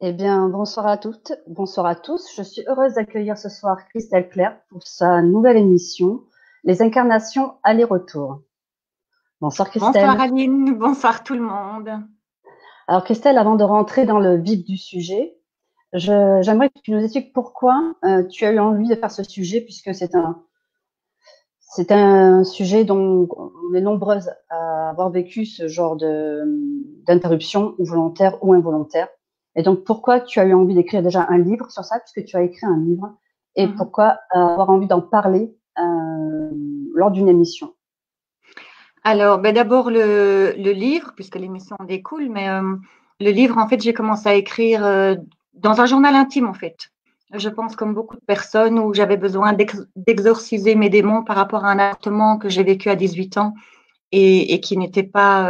Eh bien, bonsoir à toutes, bonsoir à tous. Je suis heureuse d'accueillir ce soir Christelle Claire pour sa nouvelle émission, Les incarnations aller-retour. Bonsoir Bonsoir Christelle. Aline, bonsoir tout le monde. Alors Christelle, avant de rentrer dans le vif du sujet, j'aimerais que tu nous expliques pourquoi tu as eu envie de faire ce sujet, puisque c'est un sujet dont on est nombreuses à avoir vécu ce genre d'interruption, ou volontaire ou involontaire. Et donc, pourquoi tu as eu envie d'écrire déjà un livre sur ça, puisque tu as écrit un livre, et Mhm. pourquoi avoir envie d'en parler lors d'une émission? Alors, d'abord le livre, puisque l'émission en découle, mais le livre, en fait, j'ai commencé à écrire dans un journal intime, en fait. Je pense, comme beaucoup de personnes, où j'avais besoin d'exorciser mes démons par rapport à un avortement que j'ai vécu à 18 ans et qui n'était pas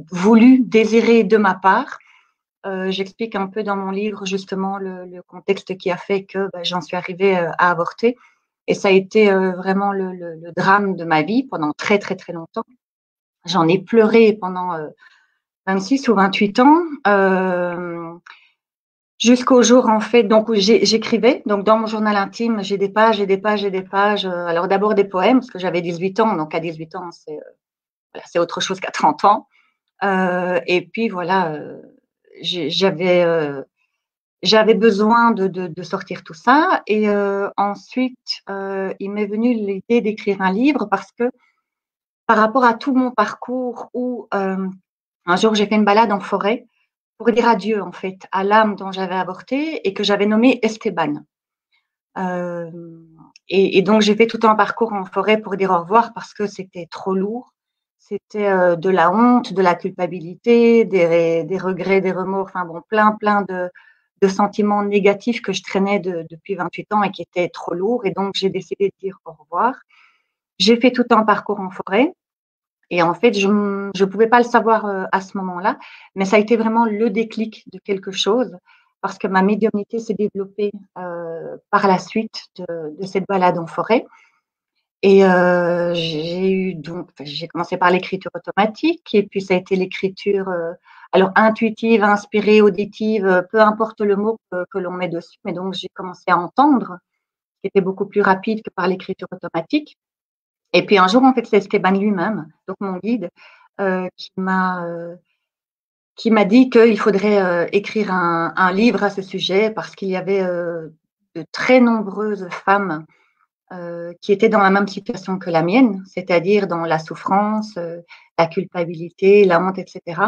voulu, désiré de ma part. J'explique un peu dans mon livre justement le contexte qui a fait que j'en suis arrivée à avorter. Et ça a été vraiment le drame de ma vie pendant très, très, très longtemps. J'en ai pleuré pendant 26 ou 28 ans, jusqu'au jour, en fait, donc, où j'écrivais. Donc, dans mon journal intime, j'ai des pages et des pages et des pages. Alors, d'abord des poèmes, parce que j'avais 18 ans. Donc, à 18 ans, voilà, c'est autre chose qu'à 30 ans. Et puis, voilà, j'avais j'avais besoin de sortir tout ça. Et ensuite, il m'est venu l'idée d'écrire un livre parce que par rapport à tout mon parcours où un jour j'ai fait une balade en forêt pour dire adieu en fait à l'âme dont j'avais avorté et que j'avais nommée Esteban. Euh, et donc j'ai fait tout un parcours en forêt pour dire au revoir parce que c'était trop lourd. C'était de la honte, de la culpabilité, des regrets, des remords, enfin bon, plein de sentiments négatifs que je traînais depuis 28 ans et qui étaient trop lourds. Et donc j'ai décidé de dire au revoir. J'ai fait tout un parcours en forêt. Et en fait, je ne pouvais pas le savoir à ce moment-là, mais ça a été vraiment le déclic de quelque chose parce que ma médiumnité s'est développée par la suite de cette balade en forêt. Et j'ai commencé par l'écriture automatique et puis ça a été l'écriture alors intuitive, inspirée, auditive, peu importe le mot que l'on met dessus. Mais donc j'ai commencé à entendre, ce qui était beaucoup plus rapide que par l'écriture automatique. Et puis un jour, en fait, c'est Esteban lui-même, donc mon guide, euh, qui m'a euh, qui m'a dit qu'il faudrait écrire un livre à ce sujet parce qu'il y avait de très nombreuses femmes qui étaient dans la même situation que la mienne, c'est-à-dire dans la souffrance, la culpabilité, la honte, etc.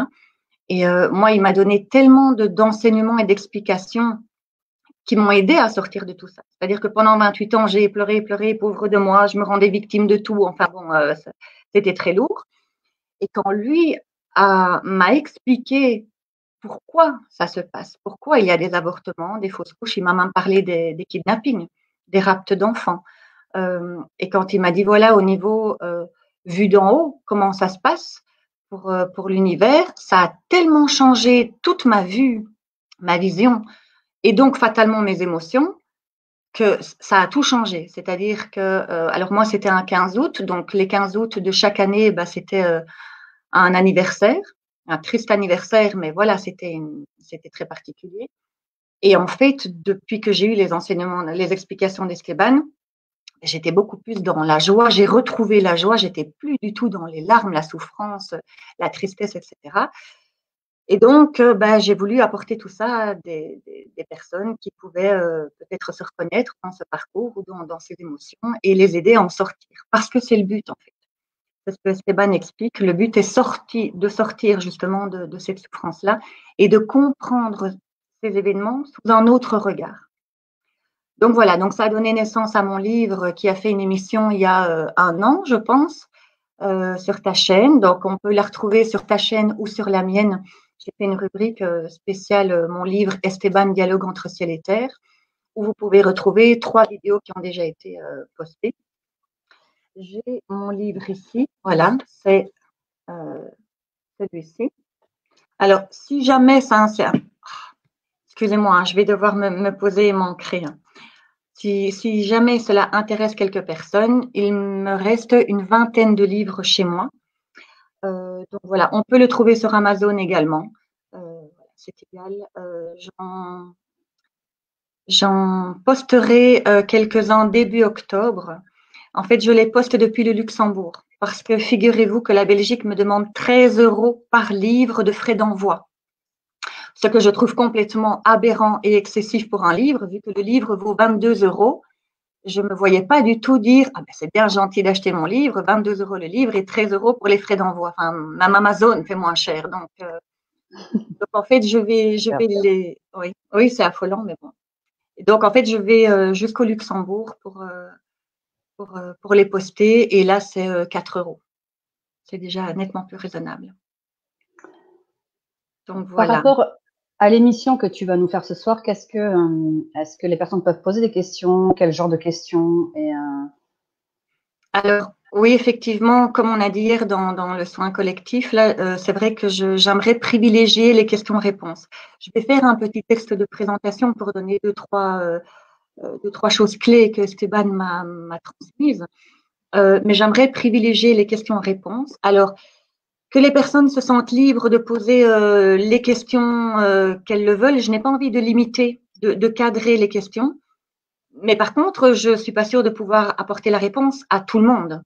Et moi, il m'a donné tellement d'enseignements et d'explications qui m'ont aidé à sortir de tout ça. C'est-à-dire que pendant 28 ans, j'ai pleuré, pleuré, pauvre de moi, je me rendais victime de tout. Enfin bon, c'était très lourd. Et quand lui m'a expliqué pourquoi ça se passe, pourquoi il y a des avortements, des fausses couches, il m'a même parlé des kidnappings, des raptes d'enfants. Et quand il m'a dit, voilà, au niveau vu d'en haut, comment ça se passe pour l'univers, ça a tellement changé toute ma vue, ma vision, et donc fatalement mes émotions, que ça a tout changé. C'est-à-dire que, alors moi, c'était un 15 août, donc les 15 août de chaque année, c'était un anniversaire, un triste anniversaire, mais voilà, c'était très particulier. Et en fait, depuis que j'ai eu les enseignements, les explications d'Esteban, j'étais beaucoup plus dans la joie. J'ai retrouvé la joie. J'étais plus du tout dans les larmes, la souffrance, la tristesse, etc. Et donc, j'ai voulu apporter tout ça à des personnes qui pouvaient peut-être se reconnaître dans ce parcours ou dans ces émotions et les aider à en sortir. Parce que c'est le but, en fait. C'est ce que Esteban explique. Le but est de sortir justement de cette souffrance-là et de comprendre ces événements sous un autre regard. Donc voilà, donc ça a donné naissance à mon livre qui a fait une émission il y a un an, je pense, sur ta chaîne. Donc on peut la retrouver sur ta chaîne ou sur la mienne. J'ai fait une rubrique spéciale, mon livre Esteban, dialogue entre ciel et terre, où vous pouvez retrouver 3 vidéos qui ont déjà été postées. J'ai mon livre ici, voilà, c'est euh, celui-ci. Alors, si jamais ça, excusez-moi, hein, je vais devoir me poser et m'ancrer. Si jamais cela intéresse quelques personnes, il me reste une vingtaine de livres chez moi. Donc voilà, on peut le trouver sur Amazon également. c'est égal. J'en posterai quelques-uns début octobre. En fait, je les poste depuis le Luxembourg parce que figurez-vous que la Belgique me demande 13 € par livre de frais d'envoi. Ce que je trouve complètement aberrant et excessif pour un livre, vu que le livre vaut 22 €. Je ne me voyais pas du tout dire ah ben c'est bien gentil d'acheter mon livre, 22 € le livre et 13 € pour les frais d'envoi. Enfin, même Amazon fait moins cher. Donc en fait, je vais les. Oui, c'est affolant, mais bon. Donc en fait, je vais jusqu'au Luxembourg pour les poster et là, c'est 4 €. C'est déjà nettement plus raisonnable. Donc Par voilà. rapport à l'émission que tu vas nous faire ce soir, est-ce que les personnes peuvent poser des questions? Quel genre de questions? Alors, oui, effectivement, comme on a dit hier dans le soin collectif, là, c'est vrai que j'aimerais privilégier les questions-réponses. Je vais faire un petit texte de présentation pour donner deux, trois choses clés que Esteban m'a transmises. Mais j'aimerais privilégier les questions-réponses. Alors, que les personnes se sentent libres de poser les questions qu'elles le veulent. Je n'ai pas envie de limiter, de cadrer les questions. Mais par contre, je ne suis pas sûre de pouvoir apporter la réponse à tout le monde.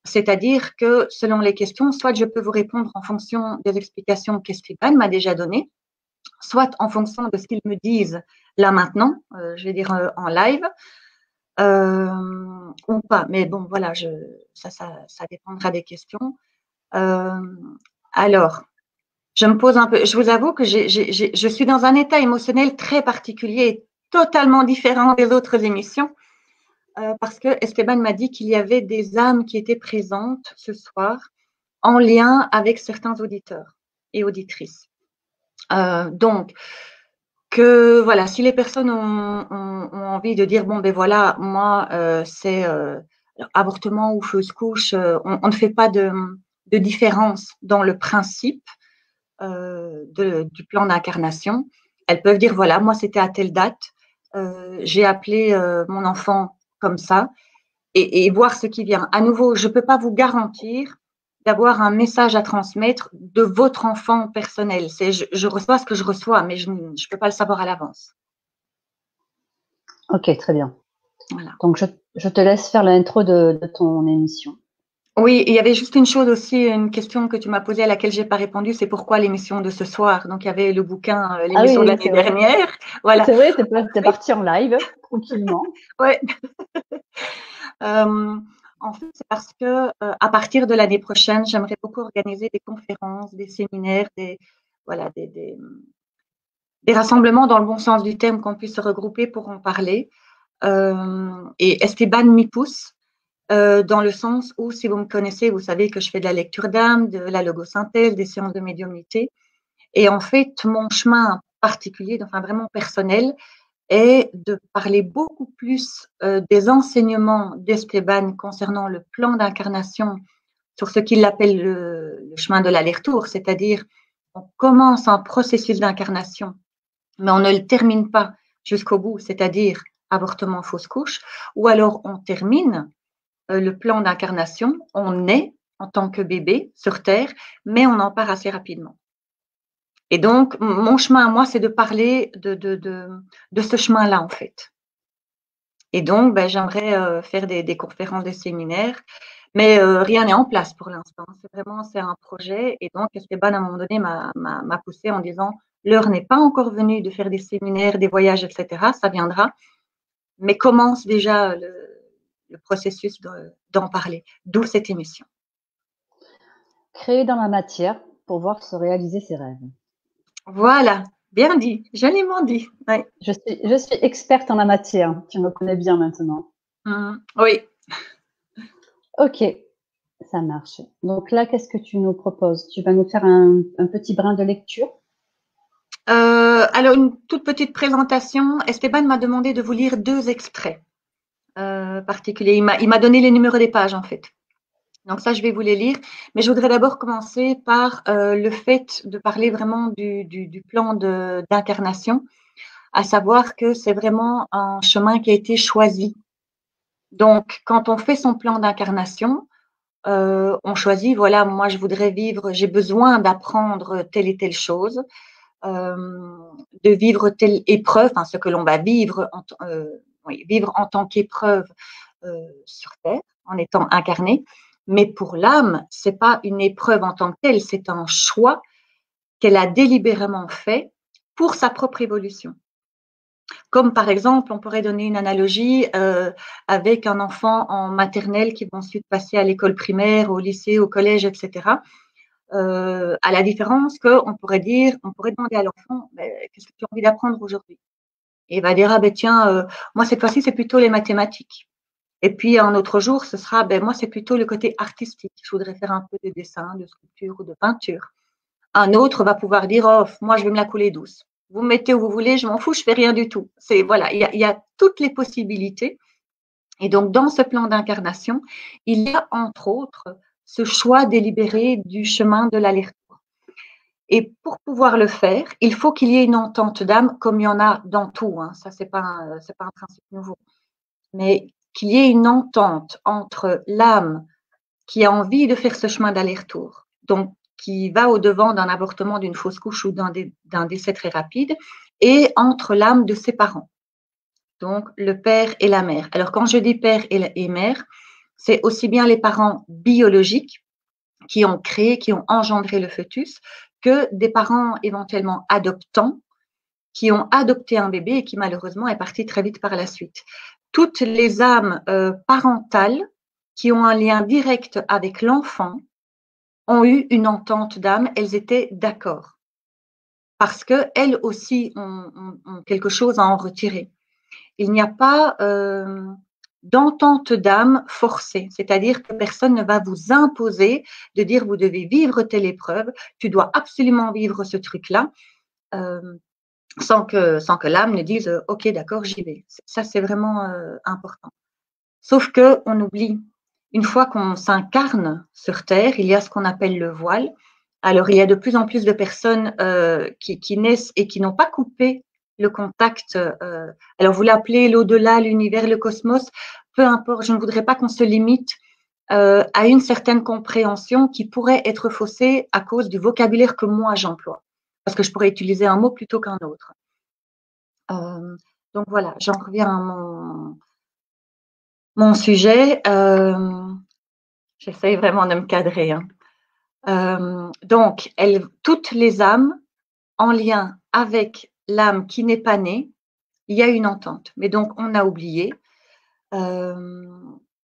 C'est-à-dire que selon les questions, soit je peux vous répondre en fonction des explications qu'Esteban m'a déjà données, soit en fonction de ce qu'ils me disent là maintenant, je vais dire en live, ou pas. Mais bon, voilà, ça dépendra des questions. Alors, je me pose un peu, je vous avoue que je suis dans un état émotionnel très particulier, totalement différent des autres émissions. Parce que Esteban m'a dit qu'il y avait des âmes qui étaient présentes ce soir en lien avec certains auditeurs et auditrices. Donc, que voilà, si les personnes ont envie de dire, bon, ben voilà, moi, c'est avortement ou fausse couche, on ne fait pas de différence dans le principe du plan d'incarnation. Elles peuvent dire, voilà, moi, c'était à telle date, j'ai appelé mon enfant comme ça, et voir ce qui vient. À nouveau, je ne peux pas vous garantir d'avoir un message à transmettre de votre enfant personnel. Je reçois ce que je reçois, mais je ne peux pas le savoir à l'avance. Ok, très bien. Voilà. Donc, je te laisse faire l'intro de ton émission. Oui, il y avait juste une chose aussi, une question que tu m'as posée à laquelle je n'ai pas répondu, c'est pourquoi l'émission de ce soir. Donc, il y avait le bouquin, l'émission de l'année dernière. Voilà. C'est vrai, t'es parti en live, tranquillement. Ouais. En fait, c'est parce que à partir de l'année prochaine, j'aimerais beaucoup organiser des conférences, des séminaires, des rassemblements dans le bon sens du terme, qu'on puisse se regrouper pour en parler. Et Esteban m'y pousse dans le sens où, si vous me connaissez, vous savez que je fais de la lecture d'âme, de la logosynthèse, des séances de médiumnité. Et en fait, mon chemin particulier, enfin vraiment personnel, est de parler beaucoup plus des enseignements d'Esteban concernant le plan d'incarnation sur ce qu'il appelle le chemin de l'aller-retour, c'est-à-dire on commence un processus d'incarnation, mais on ne le termine pas jusqu'au bout, c'est-à-dire avortement, fausse couche, ou alors on termine le plan d'incarnation, on est en tant que bébé sur Terre, mais on en part assez rapidement. Et donc, mon chemin à moi, c'est de parler de ce chemin-là, en fait. Et donc, ben, j'aimerais faire des conférences, des séminaires, mais rien n'est en place pour l'instant. C'est un projet. Et donc, Esteban, à un moment donné, m'a poussé en disant, l'heure n'est pas encore venue de faire des séminaires, des voyages, etc. Ça viendra. Mais commence déjà le processus d'en parler. D'où cette émission. Créer dans la matière pour voir se réaliser ses rêves. Voilà, bien dit, joliment dit. Ouais. Je suis experte en la matière, tu me connais bien maintenant. Oui. Ok, ça marche. Donc là, qu'est-ce que tu nous proposes? Tu vas nous faire un petit brin de lecture? Alors, une toute petite présentation. Esteban m'a demandé de vous lire 2 extraits particuliers. Il m'a donné les numéros des pages, en fait. Donc ça, je vais vous les lire. Mais je voudrais d'abord commencer par le fait de parler vraiment du plan d'incarnation, à savoir que c'est vraiment un chemin qui a été choisi. Donc, quand on fait son plan d'incarnation, on choisit, voilà, moi je voudrais vivre, j'ai besoin d'apprendre telle et telle chose. de vivre telle épreuve, enfin, ce que l'on va vivre vivre en tant qu'épreuve sur Terre, en étant incarné. Mais pour l'âme, c'est pas une épreuve en tant que telle, c'est un choix qu'elle a délibérément fait pour sa propre évolution. Comme par exemple, on pourrait donner une analogie avec un enfant en maternelle qui va ensuite passer à l'école primaire, au lycée, au collège, etc. À la différence qu'on pourrait demander à l'enfant, qu'est-ce que tu as envie d'apprendre aujourd'hui? Et il va dire, ah ben tiens, moi cette fois-ci, c'est plutôt les mathématiques. Et puis un autre jour, ce sera, moi c'est plutôt le côté artistique. Je voudrais faire un peu de dessin, de sculpture ou de peinture. Un autre va pouvoir dire, oh, moi je vais me la couler douce. Vous me mettez où vous voulez, je m'en fous, je fais rien du tout. C'est voilà, il y a toutes les possibilités. Et donc dans ce plan d'incarnation, il y a entre autres ce choix délibéré du chemin de l'aller-retour. Et pour pouvoir le faire, il faut qu'il y ait une entente d'âme, comme il y en a dans tout. Hein. Ça c'est pas un principe nouveau, mais qu'il y ait une entente entre l'âme qui a envie de faire ce chemin d'aller-retour, donc qui va au-devant d'un avortement, d'une fausse couche ou d'un décès très rapide, et entre l'âme de ses parents, donc le père et la mère. Alors quand je dis père et mère, c'est aussi bien les parents biologiques qui ont créé, qui ont engendré le fœtus, que des parents éventuellement adoptants qui ont adopté un bébé et qui malheureusement est parti très vite par la suite. Toutes les âmes parentales qui ont un lien direct avec l'enfant ont eu une entente d'âme, elles étaient d'accord. Parce qu'elles aussi ont quelque chose à en retirer. Il n'y a pas d'entente d'âme forcée, c'est-à-dire que personne ne va vous imposer de dire vous devez vivre telle épreuve, tu dois absolument vivre ce truc-là, sans que l'âme ne dise ok d'accord j'y vais. Ça c'est vraiment important. Sauf que on oublie. Une fois qu'on s'incarne sur Terre, il y a ce qu'on appelle le voile. Alors, il y a de plus en plus de personnes qui naissent et qui n'ont pas coupé le contact. Alors, vous l'appelez l'au-delà, l'univers, le cosmos, peu importe. Je ne voudrais pas qu'on se limite à une certaine compréhension qui pourrait être faussée à cause du vocabulaire que moi j'emploie. Parce que je pourrais utiliser un mot plutôt qu'un autre. Donc voilà, j'en reviens à mon sujet. J'essaye vraiment de me cadrer. Hein. Donc, toutes les âmes en lien avec l'âme qui n'est pas née, il y a une entente. Mais donc, on a oublié.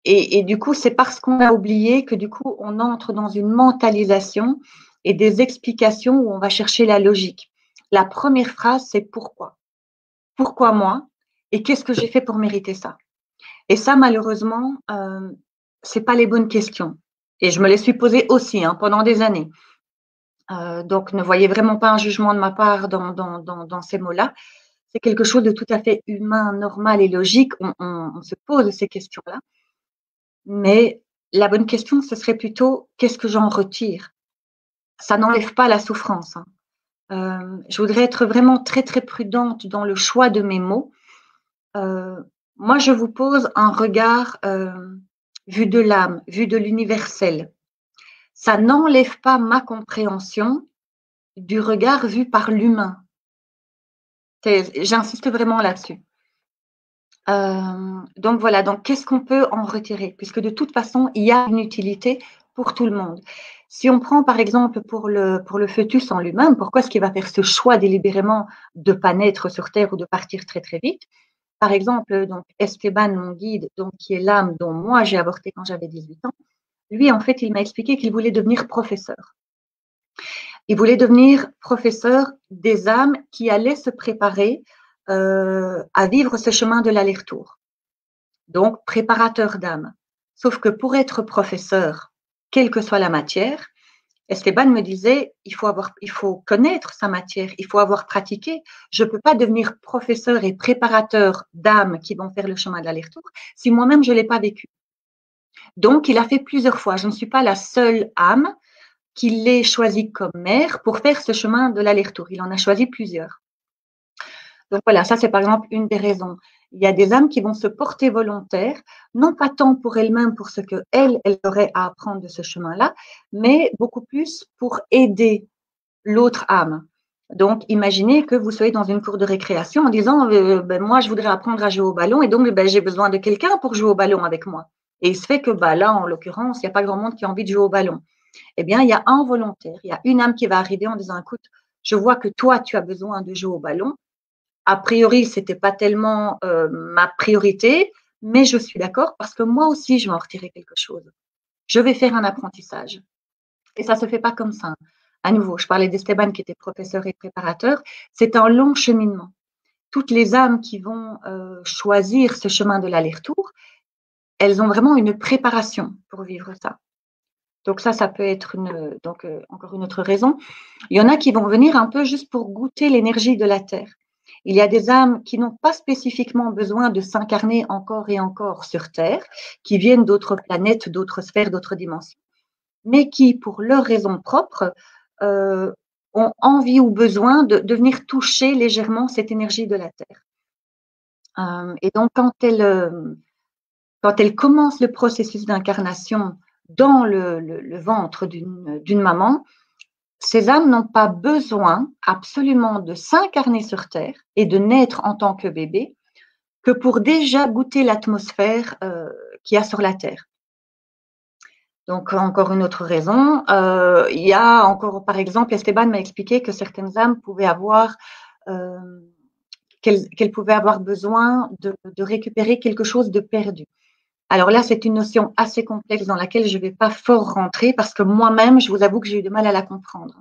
Et du coup, c'est parce qu'on a oublié que du coup, on entre dans une mentalisation et des explications où on va chercher la logique. La première phrase, c'est pourquoi? Pourquoi moi? Et qu'est-ce que j'ai fait pour mériter ça? Et ça, malheureusement, c'est pas les bonnes questions. Et je me les suis posées aussi pendant des années. Donc, ne voyez vraiment pas un jugement de ma part dans ces mots-là. C'est quelque chose de tout à fait humain, normal et logique. On se pose ces questions-là. Mais la bonne question, ce serait plutôt qu'est-ce que j'en retire? Ça n'enlève pas la souffrance. Hein. Je voudrais être vraiment très, très prudente dans le choix de mes mots. Moi, je vous pose un regard vu de l'âme, vu de l'universel. Ça n'enlève pas ma compréhension du regard vu par l'humain. J'insiste vraiment là-dessus. Donc voilà, donc qu'est-ce qu'on peut en retirer? Puisque de toute façon, il y a une utilité pour tout le monde. Si on prend par exemple pour le fœtus en lui-même, pourquoi est-ce qu'il va faire ce choix délibérément de ne pas naître sur Terre ou de partir très très vite? Par exemple, donc Esteban, mon guide, donc qui est l'âme dont moi j'ai avorté quand j'avais 18 ans, lui en fait, il m'a expliqué qu'il voulait devenir professeur. Il voulait devenir professeur des âmes qui allaient se préparer à vivre ce chemin de l'aller-retour. Donc, préparateur d'âmes. Sauf que pour être professeur, quelle que soit la matière, Esteban me disait, il faut connaître sa matière, il faut avoir pratiqué. Je ne peux pas devenir professeur et préparateur d'âmes qui vont faire le chemin de l'aller-retour si moi-même je ne l'ai pas vécu. Donc, il a fait plusieurs fois. Je ne suis pas la seule âme qu'il ait choisi comme mère pour faire ce chemin de l'aller-retour. Il en a choisi plusieurs. Donc voilà, ça c'est par exemple une des raisons. Il y a des âmes qui vont se porter volontaires, non pas tant pour elles-mêmes, pour ce qu'elles auraient à apprendre de ce chemin-là, mais beaucoup plus pour aider l'autre âme. Donc, imaginez que vous soyez dans une cour de récréation en disant moi, je voudrais apprendre à jouer au ballon et donc j'ai besoin de quelqu'un pour jouer au ballon avec moi. Et il se fait que là, en l'occurrence, il n'y a pas grand monde qui a envie de jouer au ballon. Eh bien, il y a un volontaire, il y a une âme qui va arriver en disant écoute, je vois que toi, tu as besoin de jouer au ballon. A priori, ce n'était pas tellement ma priorité, mais je suis d'accord parce que moi aussi, je vais en retirer quelque chose. Je vais faire un apprentissage. Et ça ne se fait pas comme ça. À nouveau, je parlais d'Esteban qui était professeur et préparateur. C'est un long cheminement. Toutes les âmes qui vont choisir ce chemin de l'aller-retour, elles ont vraiment une préparation pour vivre ça. Donc ça peut être encore une autre raison. Il y en a qui vont venir un peu juste pour goûter l'énergie de la Terre. Il y a des âmes qui n'ont pas spécifiquement besoin de s'incarner encore et encore sur Terre, qui viennent d'autres planètes, d'autres sphères, d'autres dimensions, mais qui, pour leurs raisons propres, ont envie ou besoin de venir toucher légèrement cette énergie de la Terre. Et donc, quand elles commencent le processus d'incarnation dans le ventre d'une maman, ces âmes n'ont pas besoin absolument de s'incarner sur Terre et de naître en tant que bébé que pour déjà goûter l'atmosphère qu'il y a sur la Terre. Donc, encore une autre raison, il y a encore, par exemple, Esteban m'a expliqué que certaines âmes pouvaient avoir, qu'elles pouvaient avoir besoin de récupérer quelque chose de perdu. Alors là, c'est une notion assez complexe dans laquelle je ne vais pas fort rentrer parce que moi-même, je vous avoue que j'ai eu du mal à la comprendre.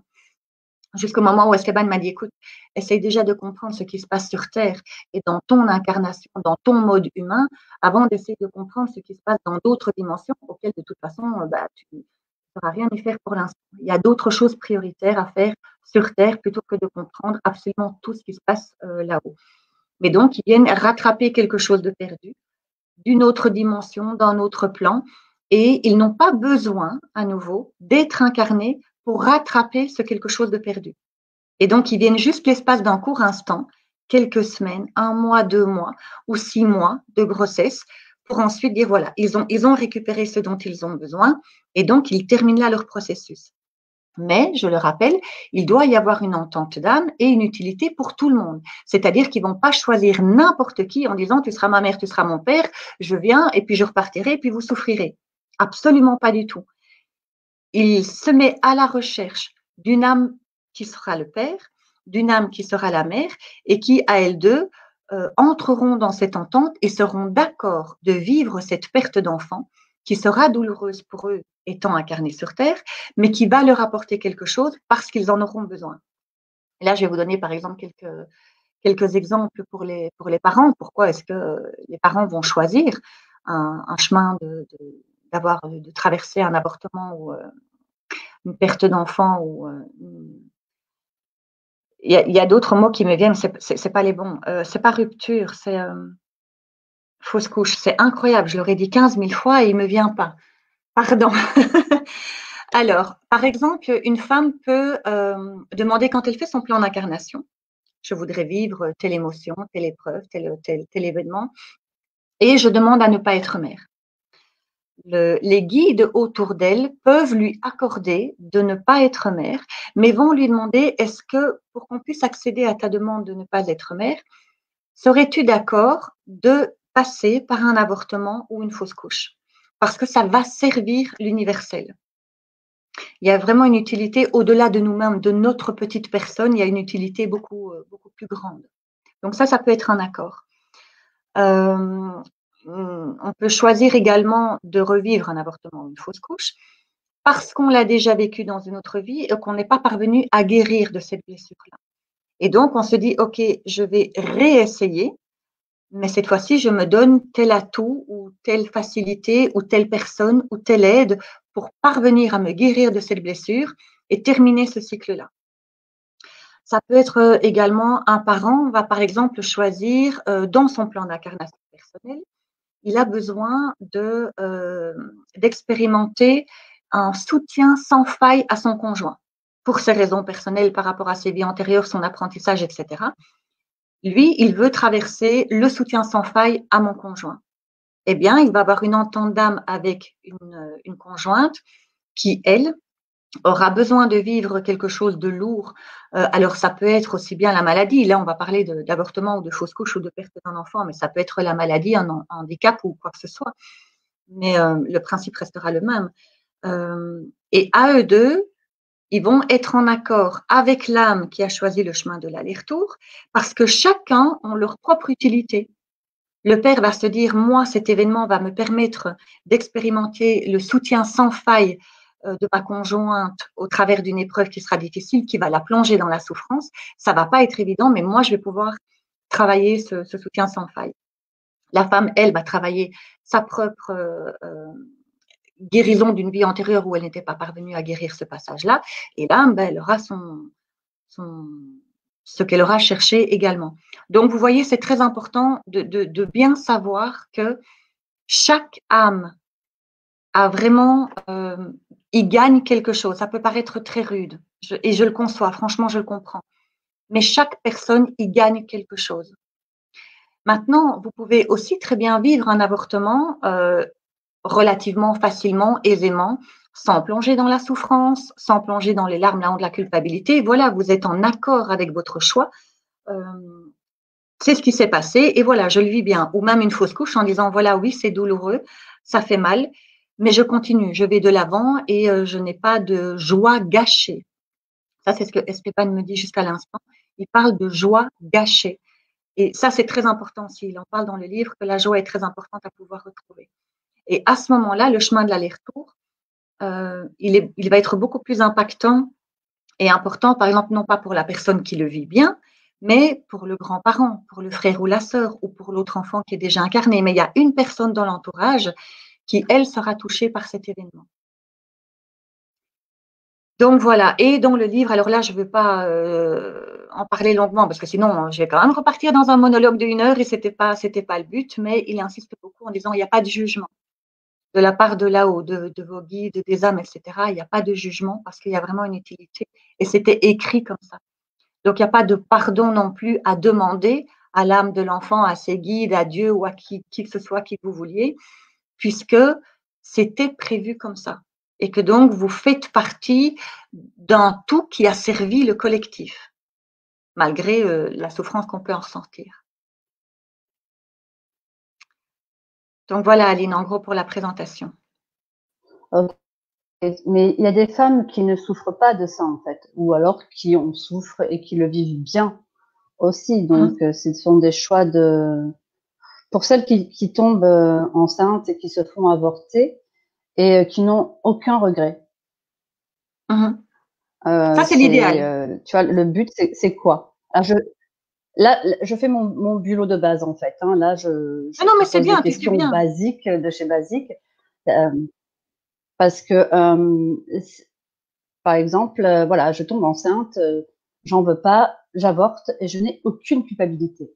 Jusqu'au moment où Esteban m'a dit, écoute, essaye déjà de comprendre ce qui se passe sur Terre et dans ton incarnation, dans ton mode humain, avant d'essayer de comprendre ce qui se passe dans d'autres dimensions auxquelles, de toute façon, tu ne pourras rien y faire pour l'instant. Il y a d'autres choses prioritaires à faire sur Terre plutôt que de comprendre absolument tout ce qui se passe là-haut. Mais donc, ils viennent rattraper quelque chose de perdu, d'une autre dimension, d'un autre plan, et ils n'ont pas besoin, à nouveau, d'être incarnés pour rattraper ce quelque chose de perdu. Et donc, ils viennent juste l'espace d'un court instant, quelques semaines, 1 mois, 2 mois ou 6 mois de grossesse, pour ensuite dire, voilà, ils ont récupéré ce dont ils ont besoin, et donc ils terminent là leur processus. Mais, je le rappelle, il doit y avoir une entente d'âme et une utilité pour tout le monde. C'est-à-dire qu'ils ne vont pas choisir n'importe qui en disant, tu seras ma mère, tu seras mon père, je viens et puis je repartirai et puis vous souffrirez. Absolument pas du tout. Il se met à la recherche d'une âme qui sera le père, d'une âme qui sera la mère et qui, à elles deux, entreront dans cette entente et seront d'accord de vivre cette perte d'enfant qui sera douloureuse pour eux étant incarnés sur Terre, mais qui va leur apporter quelque chose parce qu'ils en auront besoin. Et là, je vais vous donner par exemple quelques exemples pour les parents. Pourquoi est-ce que les parents vont choisir un chemin de traverser un avortement ou une perte d'enfant ou il y a d'autres mots qui me viennent, c'est pas les bons. C'est pas rupture, c'est fausse couche. C'est incroyable. Je l'aurais dit 15 000 fois et il me vient pas. Pardon. Alors, par exemple, une femme peut demander quand elle fait son plan d'incarnation, je voudrais vivre telle émotion, telle épreuve, tel événement, et je demande à ne pas être mère. Les guides autour d'elle peuvent lui accorder de ne pas être mère, mais vont lui demander, est-ce que pour qu'on puisse accéder à ta demande de ne pas être mère, serais-tu d'accord de passer par un avortement ou une fausse couche? Parce que ça va servir l'universel. Il y a vraiment une utilité au-delà de nous-mêmes, de notre petite personne, il y a une utilité beaucoup plus grande. Donc ça peut être un accord. On peut choisir également de revivre un avortement ou une fausse couche parce qu'on l'a déjà vécu dans une autre vie et qu'on n'est pas parvenu à guérir de cette blessure-là. Et donc, on se dit, OK, je vais réessayer, mais cette fois-ci, je me donne tel atout ou telle facilité ou telle personne ou telle aide pour parvenir à me guérir de cette blessure et terminer ce cycle-là. Ça peut être également un parent va par exemple choisir dans son plan d'incarnation personnelle, il a besoin d'expérimenter un soutien sans faille à son conjoint pour ses raisons personnelles par rapport à ses vies antérieures, son apprentissage, etc. Lui, il veut traverser le soutien sans faille à mon conjoint. Eh bien, il va avoir une entente d'âme avec une conjointe qui, elle, aura besoin de vivre quelque chose de lourd, alors ça peut être aussi bien la maladie. Là, on va parler d'avortement ou de fausse couche ou de perte d'un enfant, mais ça peut être la maladie, un handicap ou quoi que ce soit. Mais le principe restera le même. Et à eux deux, ils vont être en accord avec l'âme qui a choisi le chemin de l'aller-retour, parce que chacun a leur propre utilité. Le père va se dire, moi, cet événement va me permettre d'expérimenter le soutien sans faille de ma conjointe au travers d'une épreuve qui sera difficile, qui va la plonger dans la souffrance. Ça va pas être évident, mais moi, je vais pouvoir travailler ce soutien sans faille. La femme, elle, va travailler sa propre guérison d'une vie antérieure où elle n'était pas parvenue à guérir ce passage-là. Et l'âme, ben, elle aura ce qu'elle aura cherché également. Donc, vous voyez, c'est très important de bien savoir que chaque âme a vraiment, il gagne quelque chose. Ça peut paraître très rude, et je le conçois, franchement, je le comprends. Mais chaque personne y gagne quelque chose. Maintenant, vous pouvez aussi très bien vivre un avortement relativement facilement, aisément, sans plonger dans la souffrance, sans plonger dans les larmes, la honte, la culpabilité. Voilà, vous êtes en accord avec votre choix. C'est ce qui s'est passé et voilà, je le vis bien. Ou même une fausse couche en disant, voilà, oui, c'est douloureux, ça fait mal, mais je continue, je vais de l'avant et je n'ai pas de joie gâchée. Ça, c'est ce que Esteban me dit jusqu'à l'instant. Il parle de joie gâchée. Et ça, c'est très important aussi. Il en parle dans le livre que la joie est très importante à pouvoir retrouver. Et à ce moment-là, le chemin de l'aller-retour, il va être beaucoup plus impactant et important, par exemple, non pas pour la personne qui le vit bien, mais pour le grand-parent, pour le frère ou la sœur ou pour l'autre enfant qui est déjà incarné. Mais il y a une personne dans l'entourage qui, elle, sera touchée par cet événement. Donc voilà, et dans le livre, alors là, je ne veux pas en parler longuement parce que sinon, je vais quand même repartir dans un monologue d'1 heure et c'était pas le but, mais il insiste beaucoup en disant il n'y a pas de jugement de la part de là-haut, de vos guides, des âmes, etc. Il n'y a pas de jugement parce qu'il y a vraiment une utilité et c'était écrit comme ça. Donc, il n'y a pas de pardon non plus à demander à l'âme de l'enfant, à ses guides, à Dieu ou à qui que ce soit qui vous vouliez, puisque c'était prévu comme ça. Et que donc, vous faites partie d'un tout qui a servi le collectif, malgré la souffrance qu'on peut en ressentir. Donc voilà, Aline, en gros, pour la présentation. Ok. Mais il y a des femmes qui ne souffrent pas de ça, en fait, ou alors qui en souffrent et qui le vivent bien aussi. Donc, ce sont des choix pour celles qui tombent enceintes et qui se font avorter et qui n'ont aucun regret. Ça, c'est l'idéal. Tu vois, le but, c'est quoi? Là, je fais mon bulot de base, en fait. Hein. Là, je non, mais te c'est pose bien, des tu fais questions bien. basiques de chez Basique. Parce que, par exemple, voilà, je tombe enceinte, j'en veux pas, j'avorte et je n'ai aucune culpabilité.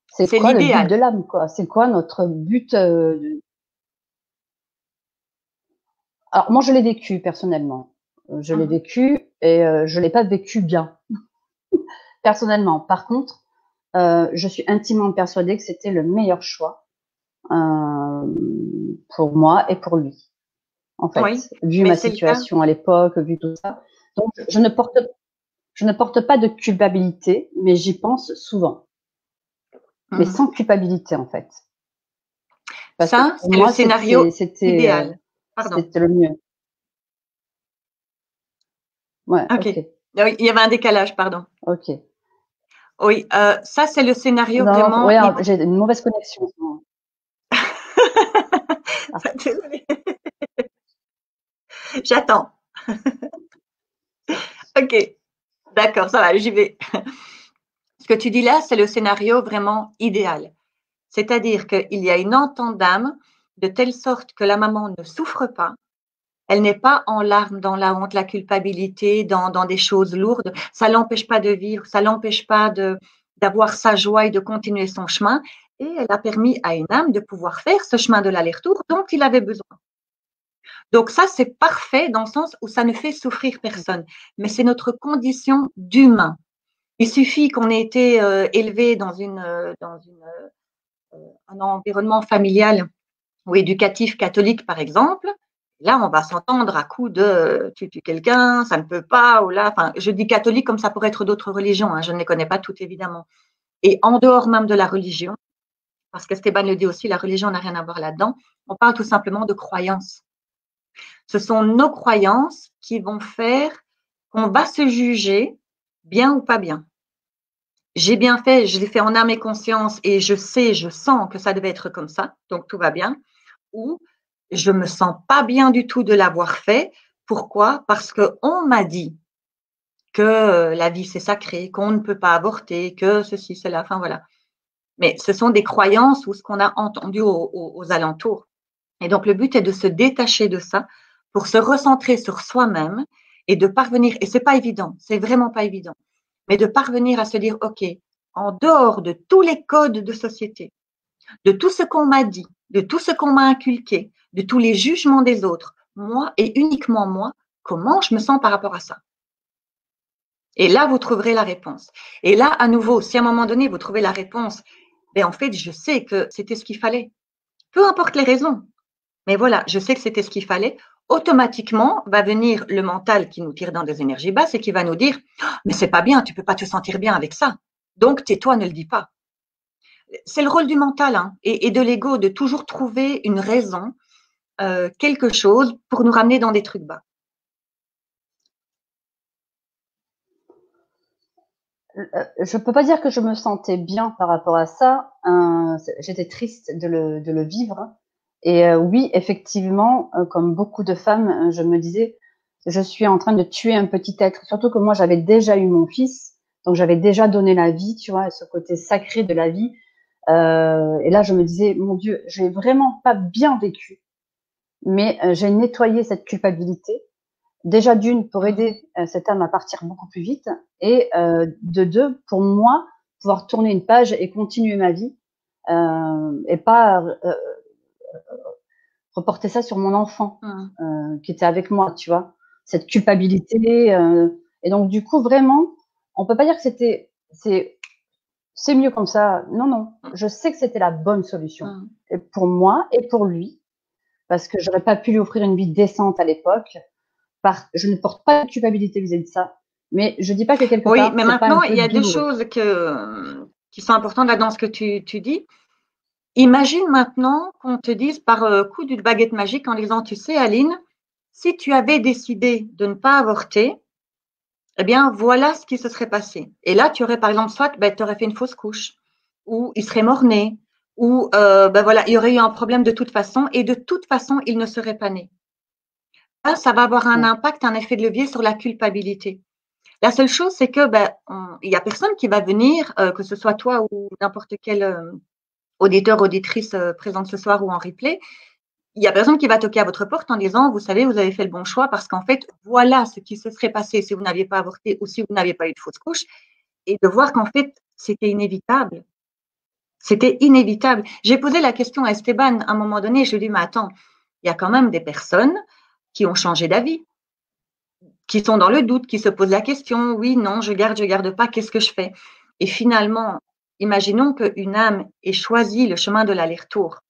C'est quoi le but de l'âme, quoi? C'est quoi notre but Alors moi, je l'ai vécu personnellement. Je l'ai vécu et je l'ai pas vécu bien personnellement. Par contre, je suis intimement persuadée que c'était le meilleur choix pour moi et pour lui. En fait, Oui, vu ma situation à l'époque, vu tout ça. Donc, je ne porte pas de culpabilité, mais j'y pense souvent. Mais sans culpabilité, en fait. Parce que ça, pour c'est le moi, scénario c'était idéal. Pardon. le mieux. Ouais, Ok. ok. Oui, il y avait un décalage, pardon. Ok. Oui, ça, c'est le scénario Non, vraiment ouais, idéal. j'ai une mauvaise connexion. Ah. Désolée. J'attends. Ok, d'accord, ça va, j'y vais. Ce que tu dis là, c'est le scénario vraiment idéal. C'est-à-dire qu'il y a une entente d'âme de telle sorte que la maman ne souffre pas, elle n'est pas en larmes dans la honte, la culpabilité, dans des choses lourdes. Ça l'empêche pas de vivre, ça l'empêche pas d'avoir sa joie et de continuer son chemin. Et elle a permis à une âme de pouvoir faire ce chemin de l'aller-retour dont il avait besoin. Donc ça, c'est parfait dans le sens où ça ne fait souffrir personne. Mais c'est notre condition d'humain. Il suffit qu'on ait été élevé dans un environnement familial ou éducatif catholique, par exemple, Là, on va s'entendre à coup de tu tues quelqu'un, ça ne peut pas, ou là, enfin, je dis catholique comme ça pourrait être d'autres religions, hein, je ne les connais pas toutes évidemment. Et en dehors même de la religion, parce qu'Esteban le dit aussi, la religion n'a rien à voir là-dedans, on parle tout simplement de croyances. Ce sont nos croyances qui vont faire qu'on va se juger bien ou pas bien. J'ai bien fait, je l'ai fait en âme et conscience et je sais, je sens que ça devait être comme ça, donc tout va bien. Ou je me sens pas bien du tout de l'avoir fait. Pourquoi? Parce qu'on m'a dit que la vie c'est sacré, qu'on ne peut pas avorter, que ceci, cela, enfin voilà. Mais ce sont des croyances ou ce qu'on a entendu aux alentours. Et donc le but est de se détacher de ça pour se recentrer sur soi-même et de parvenir, et c'est pas évident, c'est vraiment pas évident, mais de parvenir à se dire, OK, en dehors de tous les codes de société, de tout ce qu'on m'a dit, de tout ce qu'on m'a inculqué, de tous les jugements des autres, moi et uniquement moi, comment je me sens par rapport à ça? Et là, vous trouverez la réponse. Et là, à nouveau, si à un moment donné, vous trouvez la réponse, ben en fait, je sais que c'était ce qu'il fallait. Peu importe les raisons, mais voilà, je sais que c'était ce qu'il fallait. Automatiquement va venir le mental qui nous tire dans des énergies basses et qui va nous dire, mais c'est pas bien, tu peux pas te sentir bien avec ça. Donc, tais-toi, ne le dis pas. C'est le rôle du mental hein, et de l'ego de toujours trouver une raison, quelque chose pour nous ramener dans des trucs bas. Je peux pas dire que je me sentais bien par rapport à ça. J'étais triste de le vivre. Et oui, effectivement, comme beaucoup de femmes, je me disais, je suis en train de tuer un petit être. Surtout que moi, j'avais déjà eu mon fils, donc j'avais déjà donné la vie, tu vois, ce côté sacré de la vie. Et là, je me disais, mon Dieu, j'ai vraiment pas bien vécu, mais j'ai nettoyé cette culpabilité. Déjà d'une, pour aider cette âme à partir beaucoup plus vite, et de deux, pour moi, pouvoir tourner une page et continuer ma vie, et pas reporter ça sur mon enfant qui était avec moi, tu vois, cette culpabilité. Et donc du coup, vraiment, on peut pas dire que c'est mieux comme ça. Non, non, je sais que c'était la bonne solution, et pour moi et pour lui, parce que j'aurais pas pu lui offrir une vie décente à l'époque. Je ne porte pas de culpabilité vis-à-vis de ça, mais je dis pas que quelque Oui, part, mais c'est pas un maintenant, il peu y a deux douloureux. choses qui sont importantes là dans ce que tu dis. Imagine maintenant qu'on te dise par coup d'une baguette magique en disant, tu sais, Aline, si tu avais décidé de ne pas avorter, eh bien, voilà ce qui se serait passé. Et là, tu aurais, par exemple, soit, ben, tu aurais fait une fausse couche, ou il serait mort-né, ou, ben voilà, il y aurait eu un problème de toute façon, et de toute façon, il ne serait pas né. Là, ça va avoir un Ouais. impact, un effet de levier sur la culpabilité. La seule chose, c'est que, ben, il y a personne qui va venir, que ce soit toi ou n'importe quel auditeur, auditrice présente ce soir ou en replay, il y a personne qui va toquer à votre porte en disant, vous savez, vous avez fait le bon choix parce qu'en fait, voilà ce qui se serait passé si vous n'aviez pas avorté ou si vous n'aviez pas eu de fausse couche, et de voir qu'en fait, c'était inévitable. C'était inévitable. J'ai posé la question à Esteban à un moment donné, je lui ai dit, mais attends, il y a quand même des personnes qui ont changé d'avis, qui sont dans le doute, qui se posent la question, oui, non, je garde pas, qu'est-ce que je fais? Et finalement, imaginons qu'une âme ait choisi le chemin de l'aller-retour,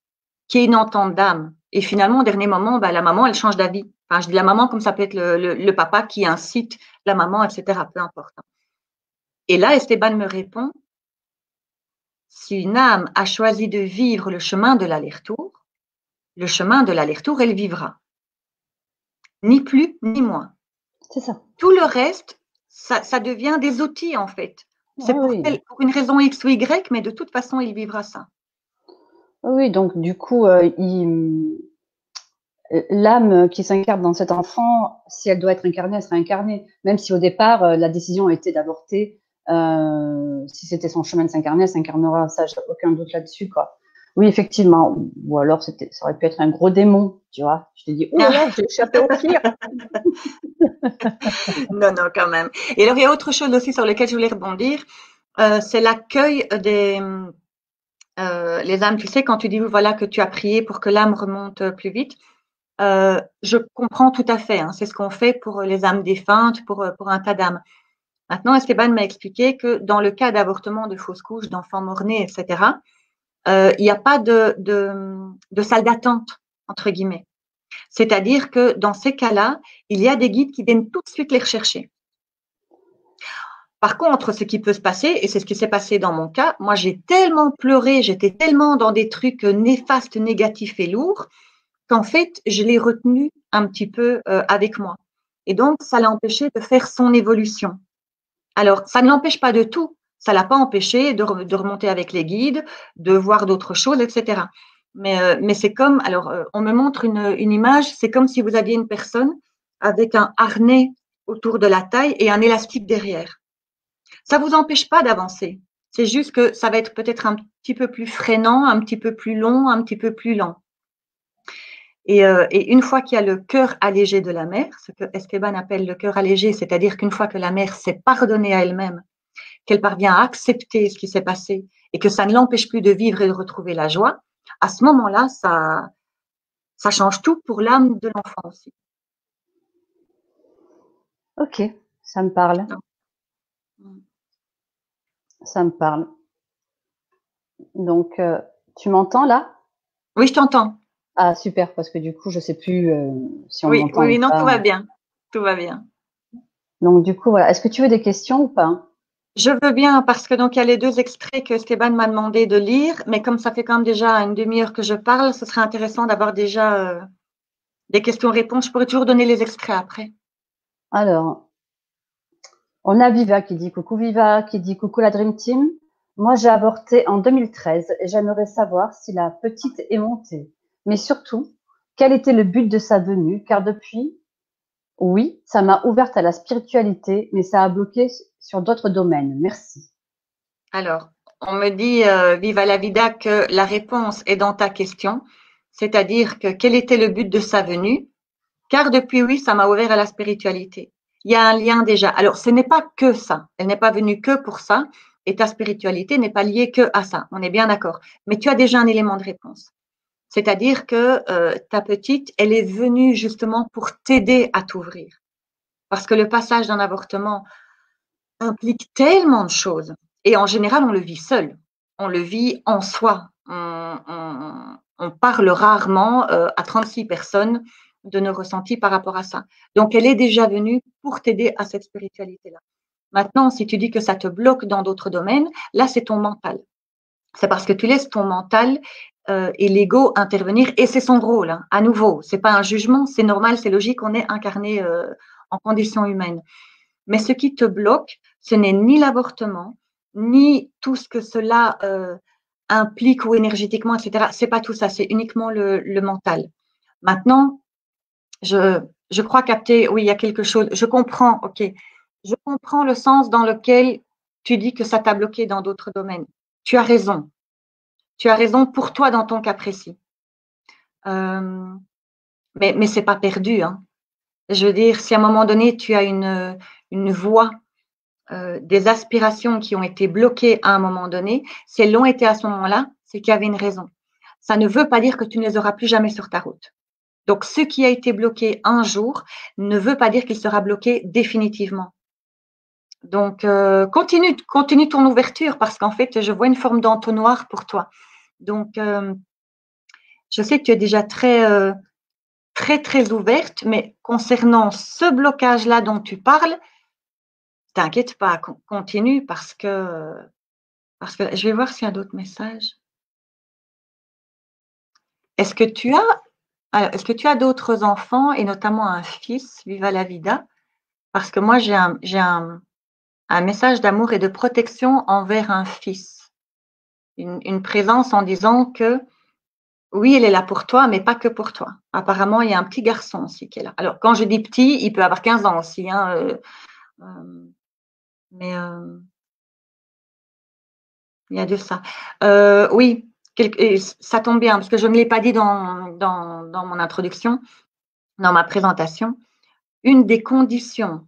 qui est une entente d'âme. Et finalement, au dernier moment, bah, la maman, elle change d'avis. Enfin, je dis la maman comme ça peut être le papa qui incite la maman, etc. Peu importe. Et là, Esteban me répond, si une âme a choisi de vivre le chemin de l'aller-retour, le chemin de l'aller-retour, elle vivra. Ni plus, ni moins. C'est ça. Tout le reste, ça devient des outils, en fait. C'est Oui, oui. pour une raison X ou Y, mais de toute façon, il vivra ça. Oui, donc du coup, l'âme qui s'incarne dans cet enfant, si elle doit être incarnée, elle sera incarnée. Même si au départ, la décision était d'avorter, si c'était son chemin de s'incarner, elle s'incarnera. Ça, j'ai aucun doute là-dessus, quoi. Oui, effectivement. Ou alors, ça aurait pu être un gros démon, tu vois. Je t'ai dit, oh là là, j'ai échappé au pire. Non, non, quand même. Et alors, il y a autre chose aussi sur lequel je voulais rebondir, c'est l'accueil des les âmes. Tu sais, quand tu dis voilà que tu as prié pour que l'âme remonte plus vite, je comprends tout à fait. Hein, c'est ce qu'on fait pour les âmes défuntes, pour un tas d'âmes. Maintenant, Esteban m'a expliqué que dans le cas d'avortement, de fausse couche, d'enfants morts-nés, etc., il n'y a pas de salle d'attente, entre guillemets. C'est-à-dire que dans ces cas-là, il y a des guides qui viennent tout de suite les rechercher. Par contre, ce qui peut se passer, et c'est ce qui s'est passé dans mon cas, moi j'ai tellement pleuré, j'étais tellement dans des trucs néfastes, négatifs et lourds, qu'en fait, je l'ai retenu un petit peu avec moi. Et donc, ça l'a empêché de faire son évolution. Alors, ça ne l'empêche pas de tout. Ça ne l'a pas empêché de remonter avec les guides, de voir d'autres choses, etc. Mais c'est comme, alors, on me montre une image, c'est comme si vous aviez une personne avec un harnais autour de la taille et un élastique derrière. Ça ne vous empêche pas d'avancer. C'est juste que ça va être peut-être un petit peu plus freinant, un petit peu plus long, un petit peu plus lent. Et une fois qu'il y a le cœur allégé de la mère, ce que Esteban appelle le cœur allégé, c'est-à-dire qu'une fois que la mère s'est pardonnée à elle-même, qu'elle parvient à accepter ce qui s'est passé et que ça ne l'empêche plus de vivre et de retrouver la joie, à ce moment-là, ça change tout pour l'âme de l'enfant aussi. Ok, ça me parle. Ça me parle. Donc, tu m'entends là? Oui, je t'entends. Ah, super, parce que du coup, je sais plus si on Oui, m'entend oui, ou oui, non, tout va pas. bien. Tout va bien. Donc, du coup, voilà. Est-ce que tu veux des questions ou pas? Je veux bien parce que donc il y a les 2 extraits que Esteban m'a demandé de lire, mais comme ça fait quand même déjà une demi-heure que je parle, ce serait intéressant d'avoir déjà des questions-réponses. Je pourrais toujours donner les extraits après. Alors, on a Viva, qui dit coucou la Dream Team. Moi, j'ai avorté en 2013 et j'aimerais savoir si la petite est montée. Mais surtout, quel était le but de sa venue? Car depuis, oui, ça m'a ouverte à la spiritualité, mais ça a bloqué sur d'autres domaines. Merci. Alors, on me dit, Viva la vida, que la réponse est dans ta question, c'est-à-dire que quel était le but de sa venue? Car depuis, oui, ça m'a ouvert à la spiritualité. Il y a un lien déjà. Alors, ce n'est pas que ça. Elle n'est pas venue que pour ça. Et ta spiritualité n'est pas liée que à ça. On est bien d'accord. Mais tu as déjà un élément de réponse. C'est-à-dire que ta petite, elle est venue justement pour t'aider à t'ouvrir. Parce que le passage d'un avortement implique tellement de choses. Et en général, on le vit seul. On le vit en soi. On parle rarement à 36 personnes de nos ressentis par rapport à ça. Donc, elle est déjà venue pour t'aider à cette spiritualité-là. Maintenant, si tu dis que ça te bloque dans d'autres domaines, là, c'est ton mental. C'est parce que tu laisses ton mental et l'ego intervenir, et c'est son rôle. Hein. À nouveau, c'est pas un jugement, c'est normal, c'est logique, on est incarné en condition humaine. Mais ce qui te bloque, ce n'est ni l'avortement, ni tout ce que cela implique ou énergétiquement, etc. C'est pas tout ça, c'est uniquement le mental. Maintenant, je crois capter, oui, il y a quelque chose. Je comprends, ok. Je comprends le sens dans lequel tu dis que ça t'a bloqué dans d'autres domaines. Tu as raison. Tu as raison pour toi dans ton cas précis. Mais c'est pas perdu. Hein. Je veux dire, si à un moment donné, tu as une voix, des aspirations qui ont été bloquées à un moment donné, si elles l'ont été à ce moment-là, c'est qu'il y avait une raison. Ça ne veut pas dire que tu ne les auras plus jamais sur ta route. Donc, ce qui a été bloqué un jour ne veut pas dire qu'il sera bloqué définitivement. Donc, continue ton ouverture parce qu'en fait, je vois une forme d'entonnoir pour toi. Donc, je sais que tu es déjà très, très ouverte, mais concernant ce blocage-là dont tu parles, t'inquiète pas, continue parce que je vais voir s'il y a d'autres messages. Est-ce que tu as d'autres enfants et notamment un fils, Viva la vida? Parce que moi, j'ai un message d'amour et de protection envers un fils. Une présence en disant que oui, elle est là pour toi, mais pas que pour toi. Apparemment, il y a un petit garçon aussi qui est là. Alors, quand je dis petit, il peut avoir 15 ans aussi. Hein, mais il y a de ça. Oui, ça tombe bien, parce que je ne l'ai pas dit dans mon introduction, dans ma présentation. Une des conditions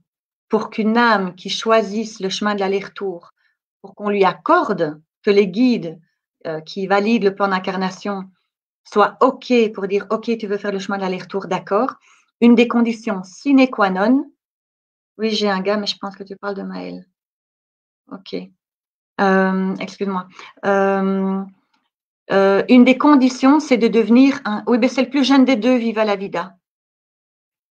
pour qu'une âme qui choisisse le chemin de l'aller-retour, pour qu'on lui accorde que les guides qui valident le plan d'incarnation soient OK pour dire OK, tu veux faire le chemin de l'aller-retour, d'accord. Une des conditions sine qua non, oui, j'ai un gars, mais je pense que tu parles de Maël. OK. Excuse-moi. Une des conditions, c'est de devenir un… Oui, mais c'est le plus jeune des deux, Viva la vida.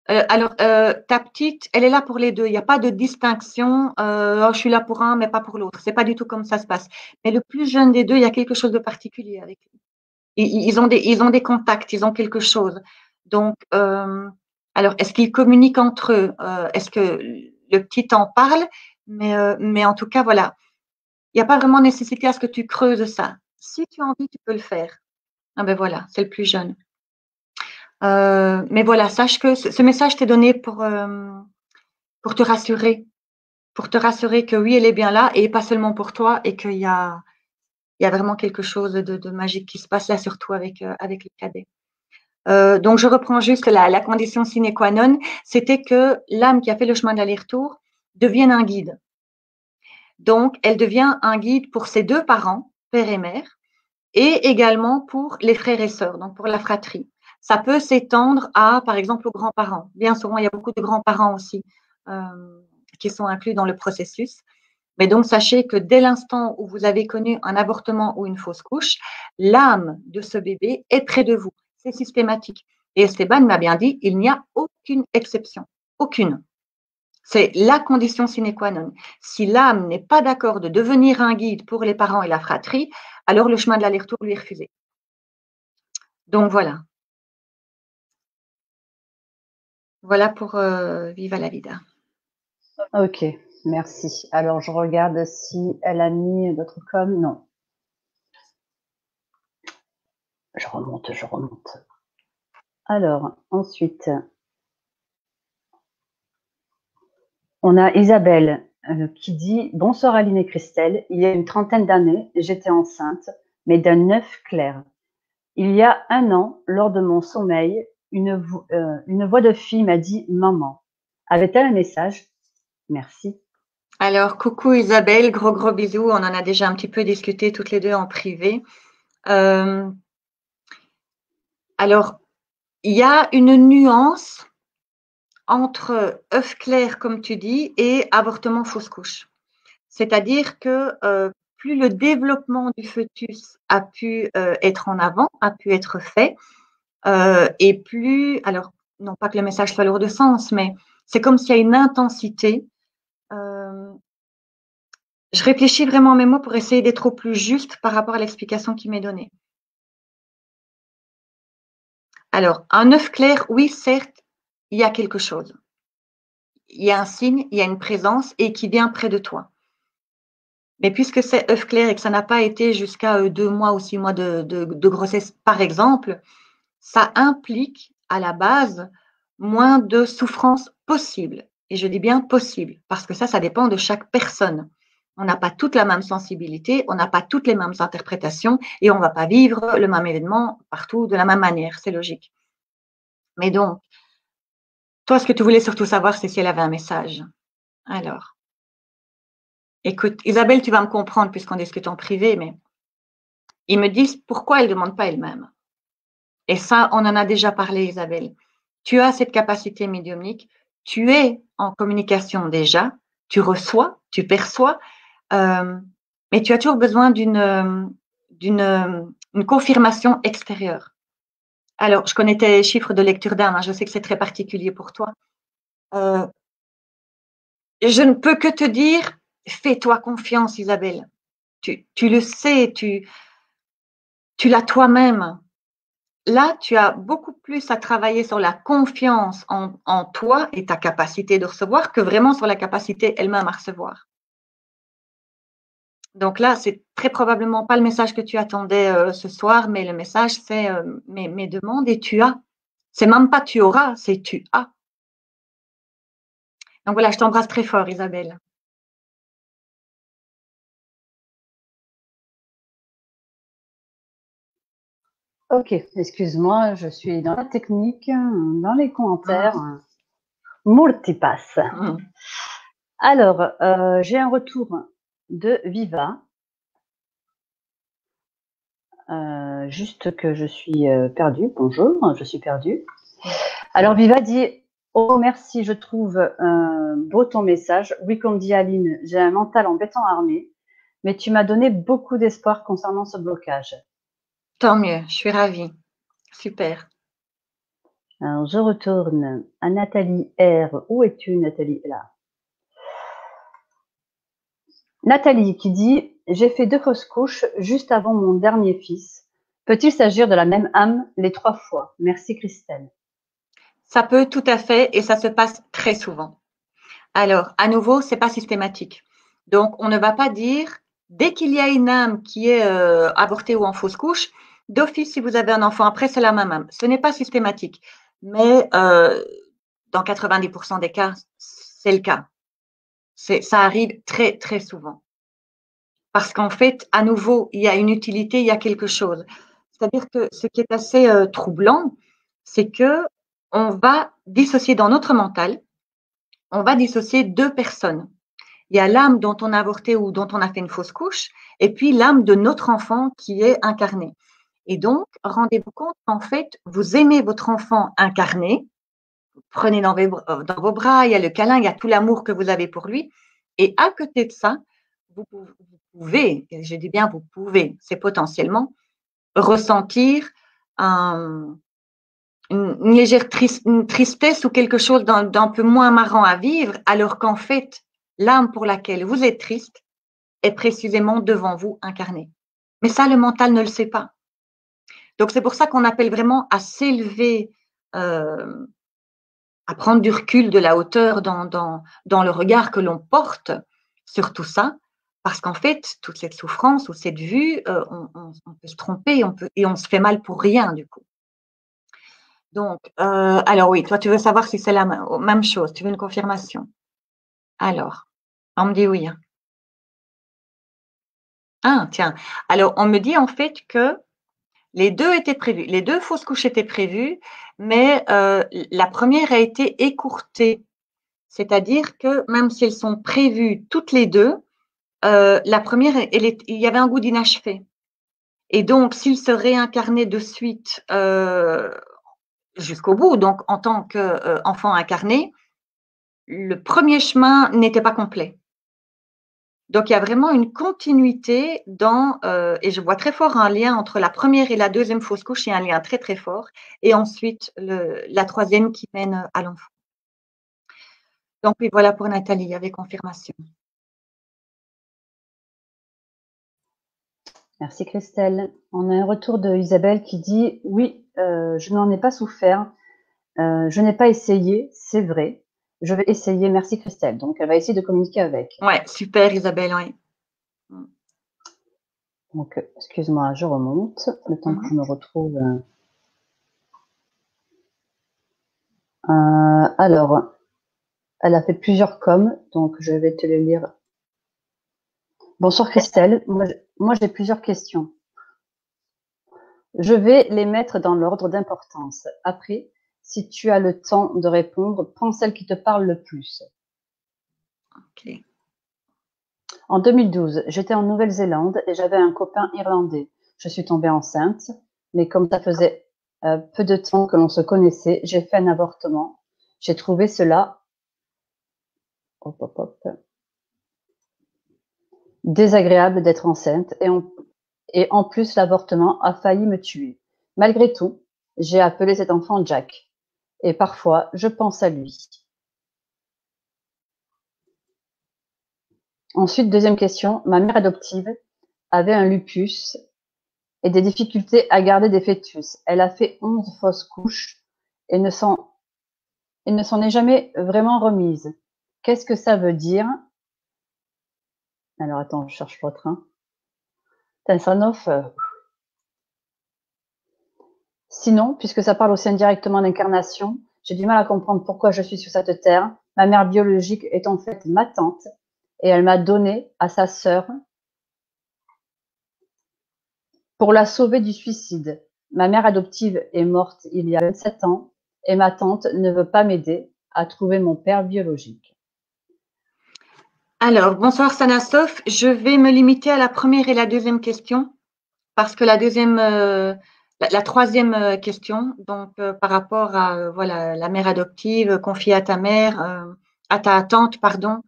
Alors, ta petite, elle est là pour les deux. Il n'y a pas de distinction. Oh, je suis là pour un, mais pas pour l'autre. C'est pas du tout comme ça se passe. Mais le plus jeune des deux, il y a quelque chose de particulier avec lui. Ils ont des contacts, ils ont quelque chose. Donc, alors, est-ce qu'ils communiquent entre eux? Est-ce que le petit en parle? Mais en tout cas, voilà. Il n'y a pas vraiment nécessité à ce que tu creuses ça. Si tu as envie, tu peux le faire. Ah ben voilà, c'est le plus jeune. Mais voilà, sache que ce message t'est donné pour te rassurer. Pour te rassurer que oui, elle est bien là et pas seulement pour toi et qu'il y a vraiment quelque chose de magique qui se passe là, surtout avec le cadet. Donc, je reprends juste la condition sine qua non, c'était que l'âme qui a fait le chemin d'aller-retour devienne un guide. Donc, elle devient un guide pour ses deux parents, père et mère, et également pour les frères et sœurs, donc pour la fratrie. Ça peut s'étendre à, par exemple, aux grands-parents. Bien souvent, il y a beaucoup de grands-parents aussi qui sont inclus dans le processus. Mais donc, sachez que dès l'instant où vous avez connu un avortement ou une fausse couche, l'âme de ce bébé est près de vous. C'est systématique. Et Esteban m'a bien dit, il n'y a aucune exception. Aucune. C'est la condition sine qua non. Si l'âme n'est pas d'accord de devenir un guide pour les parents et la fratrie, alors le chemin de l'aller-retour lui est refusé. Donc voilà. Voilà pour Viva la vida. Ok, merci. Alors, je regarde si elle a mis d'autres com. Non. Je remonte. Alors, ensuite, on a Isabelle qui dit « Bonsoir Aline et Christelle, il y a une trentaine d'années, j'étais enceinte, mais d'un œuf clair. Il y a un an, lors de mon sommeil, une voix de fille m'a dit « Maman ». Avait-elle un message? Merci. Alors, coucou Isabelle, gros bisous. On en a déjà un petit peu discuté toutes les deux en privé. Alors, il y a une nuance entre œuf clair, comme tu dis, et avortement fausse couche. C'est-à-dire que plus le développement du fœtus a pu être en avant, a pu être fait, et plus, alors, non pas que le message soit lourd de sens, mais c'est comme s'il y a une intensité. Je réfléchis vraiment à mes mots pour essayer d'être au plus juste par rapport à l'explication qui m'est donnée. Alors, un œuf clair, oui, certes, il y a quelque chose. Il y a un signe, il y a une présence et qui vient près de toi. Mais puisque c'est œuf clair et que ça n'a pas été jusqu'à 2 mois ou 6 mois de grossesse, par exemple, ça implique à la base moins de souffrance possible. Et je dis bien possible, parce que ça dépend de chaque personne. On n'a pas toute la même sensibilité, on n'a pas toutes les mêmes interprétations et on ne va pas vivre le même événement partout de la même manière, c'est logique. Mais donc, toi, ce que tu voulais surtout savoir, c'est si elle avait un message. Alors, écoute, Isabelle, tu vas me comprendre puisqu'on discute en privé, mais ils me disent pourquoi elle ne demande pas elle-même. Et ça, on en a déjà parlé, Isabelle. Tu as cette capacité médiumnique, tu es en communication déjà, tu reçois, tu perçois, mais tu as toujours besoin d'une confirmation extérieure. Alors, je connais tes chiffres de lecture d'âme, hein, je sais que c'est très particulier pour toi. Je ne peux que te dire, fais-toi confiance, Isabelle. Tu le sais, tu l'as toi-même. Là, tu as beaucoup plus à travailler sur la confiance en toi et ta capacité de recevoir que vraiment sur la capacité elle-même à recevoir. Donc là, c'est très probablement pas le message que tu attendais ce soir, mais le message, c'est mes demandes et tu as. C'est même pas tu auras, c'est tu as. Donc voilà, je t'embrasse très fort, Isabelle. Ok, excuse-moi, je suis dans la technique, dans les commentaires. Multipass. Alors, j'ai un retour de Viva. Juste que je suis perdue. Bonjour, je suis perdue. Alors, Viva dit « Oh, merci, je trouve beau ton message. Oui, comme dit Aline, j'ai un mental en béton armé, mais tu m'as donné beaucoup d'espoir concernant ce blocage. Tant mieux, je suis ravie. Super. Alors, je retourne à Nathalie R. Où es-tu, Nathalie? Là. Nathalie qui dit: j'ai fait 2 fausses couches juste avant mon dernier fils. Peut-il s'agir de la même âme les 3 fois? Merci Christelle. Ça peut tout à fait et ça se passe très souvent. Alors, à nouveau, c'est pas systématique. Donc, on ne va pas dire, dès qu'il y a une âme qui est avortée ou en fausse couche, d'office, si vous avez un enfant après, c'est la même âme. Ce n'est pas systématique. Mais dans 90% des cas, c'est le cas. Ça arrive très, très souvent. Parce qu'en fait, à nouveau, il y a une utilité, il y a quelque chose. C'est-à-dire que ce qui est assez troublant, c'est que on va dissocier dans notre mental, on va dissocier 2 personnes. Il y a l'âme dont on a avorté ou dont on a fait une fausse couche, et puis l'âme de notre enfant qui est incarnée. Et donc, rendez-vous compte, en fait, vous aimez votre enfant incarné, vous prenez dans vos bras, il y a le câlin, il y a tout l'amour que vous avez pour lui. Et à côté de ça, vous pouvez, et je dis bien vous pouvez, c'est potentiellement ressentir une légère une tristesse ou quelque chose d'un peu moins marrant à vivre, alors qu'en fait, l'âme pour laquelle vous êtes triste est précisément devant vous incarnée. Mais ça, le mental ne le sait pas. Donc, c'est pour ça qu'on appelle vraiment à s'élever, à prendre du recul, de la hauteur dans le regard que l'on porte sur tout ça, parce qu'en fait, toute cette souffrance ou cette vue, on peut se tromper, et on se fait mal pour rien du coup. Donc, alors oui, toi, tu veux savoir si c'est la même chose, tu veux une confirmation. Alors, on me dit oui. Ah, tiens. Alors, on me dit en fait que les 2 étaient prévus. Les 2 fausses couches étaient prévues, mais la première a été écourtée. C'est-à-dire que même si elles sont prévues toutes les 2, la première, il y avait un goût d'inachevé. Et donc, s'il se réincarnait de suite jusqu'au bout, donc en tant qu'enfant incarné, le premier chemin n'était pas complet. Donc, il y a vraiment une continuité et je vois très fort un lien entre la première et la deuxième fausse couche, il y a un lien très, très fort, et ensuite la troisième qui mène à l'enfant. Donc, oui, voilà pour Nathalie, il y avait confirmation. Merci Christelle. On a un retour de Isabelle qui dit: oui, je n'en ai pas souffert, je n'ai pas essayé, c'est vrai. Je vais essayer. Merci Christelle. Donc, elle va essayer de communiquer avec. Ouais, super Isabelle, oui. Donc, excuse-moi, je remonte le temps que je me retrouve. Alors, elle a fait plusieurs coms, donc je vais te les lire. Bonsoir Christelle, moi j'ai plusieurs questions. Je vais les mettre dans l'ordre d'importance. Après, si tu as le temps de répondre, prends celle qui te parle le plus. Ok. En 2012, j'étais en Nouvelle-Zélande et j'avais un copain irlandais. Je suis tombée enceinte, mais comme ça faisait peu de temps que l'on se connaissait, j'ai fait un avortement. J'ai trouvé cela désagréable d'être enceinte et en plus l'avortement a failli me tuer. Malgré tout, j'ai appelé cet enfant Jack et parfois je pense à lui. Ensuite, deuxième question, ma mère adoptive avait un lupus et des difficultés à garder des fœtus. Elle a fait 11 fausses couches et ne s'en est jamais vraiment remise. Qu'est-ce que ça veut dire? Alors attends, je cherche l'autre. Tansanov. Sinon, puisque ça parle aussi indirectement d'incarnation, j'ai du mal à comprendre pourquoi je suis sur cette terre. Ma mère biologique est en fait ma tante et elle m'a donné à sa sœur pour la sauver du suicide. Ma mère adoptive est morte il y a 27 ans et ma tante ne veut pas m'aider à trouver mon père biologique. Alors, bonsoir Sanastov. Je vais me limiter à la première et la deuxième question parce que la troisième question, donc par rapport à voilà la mère adoptive confiée à ta mère, à ta tante, pardon,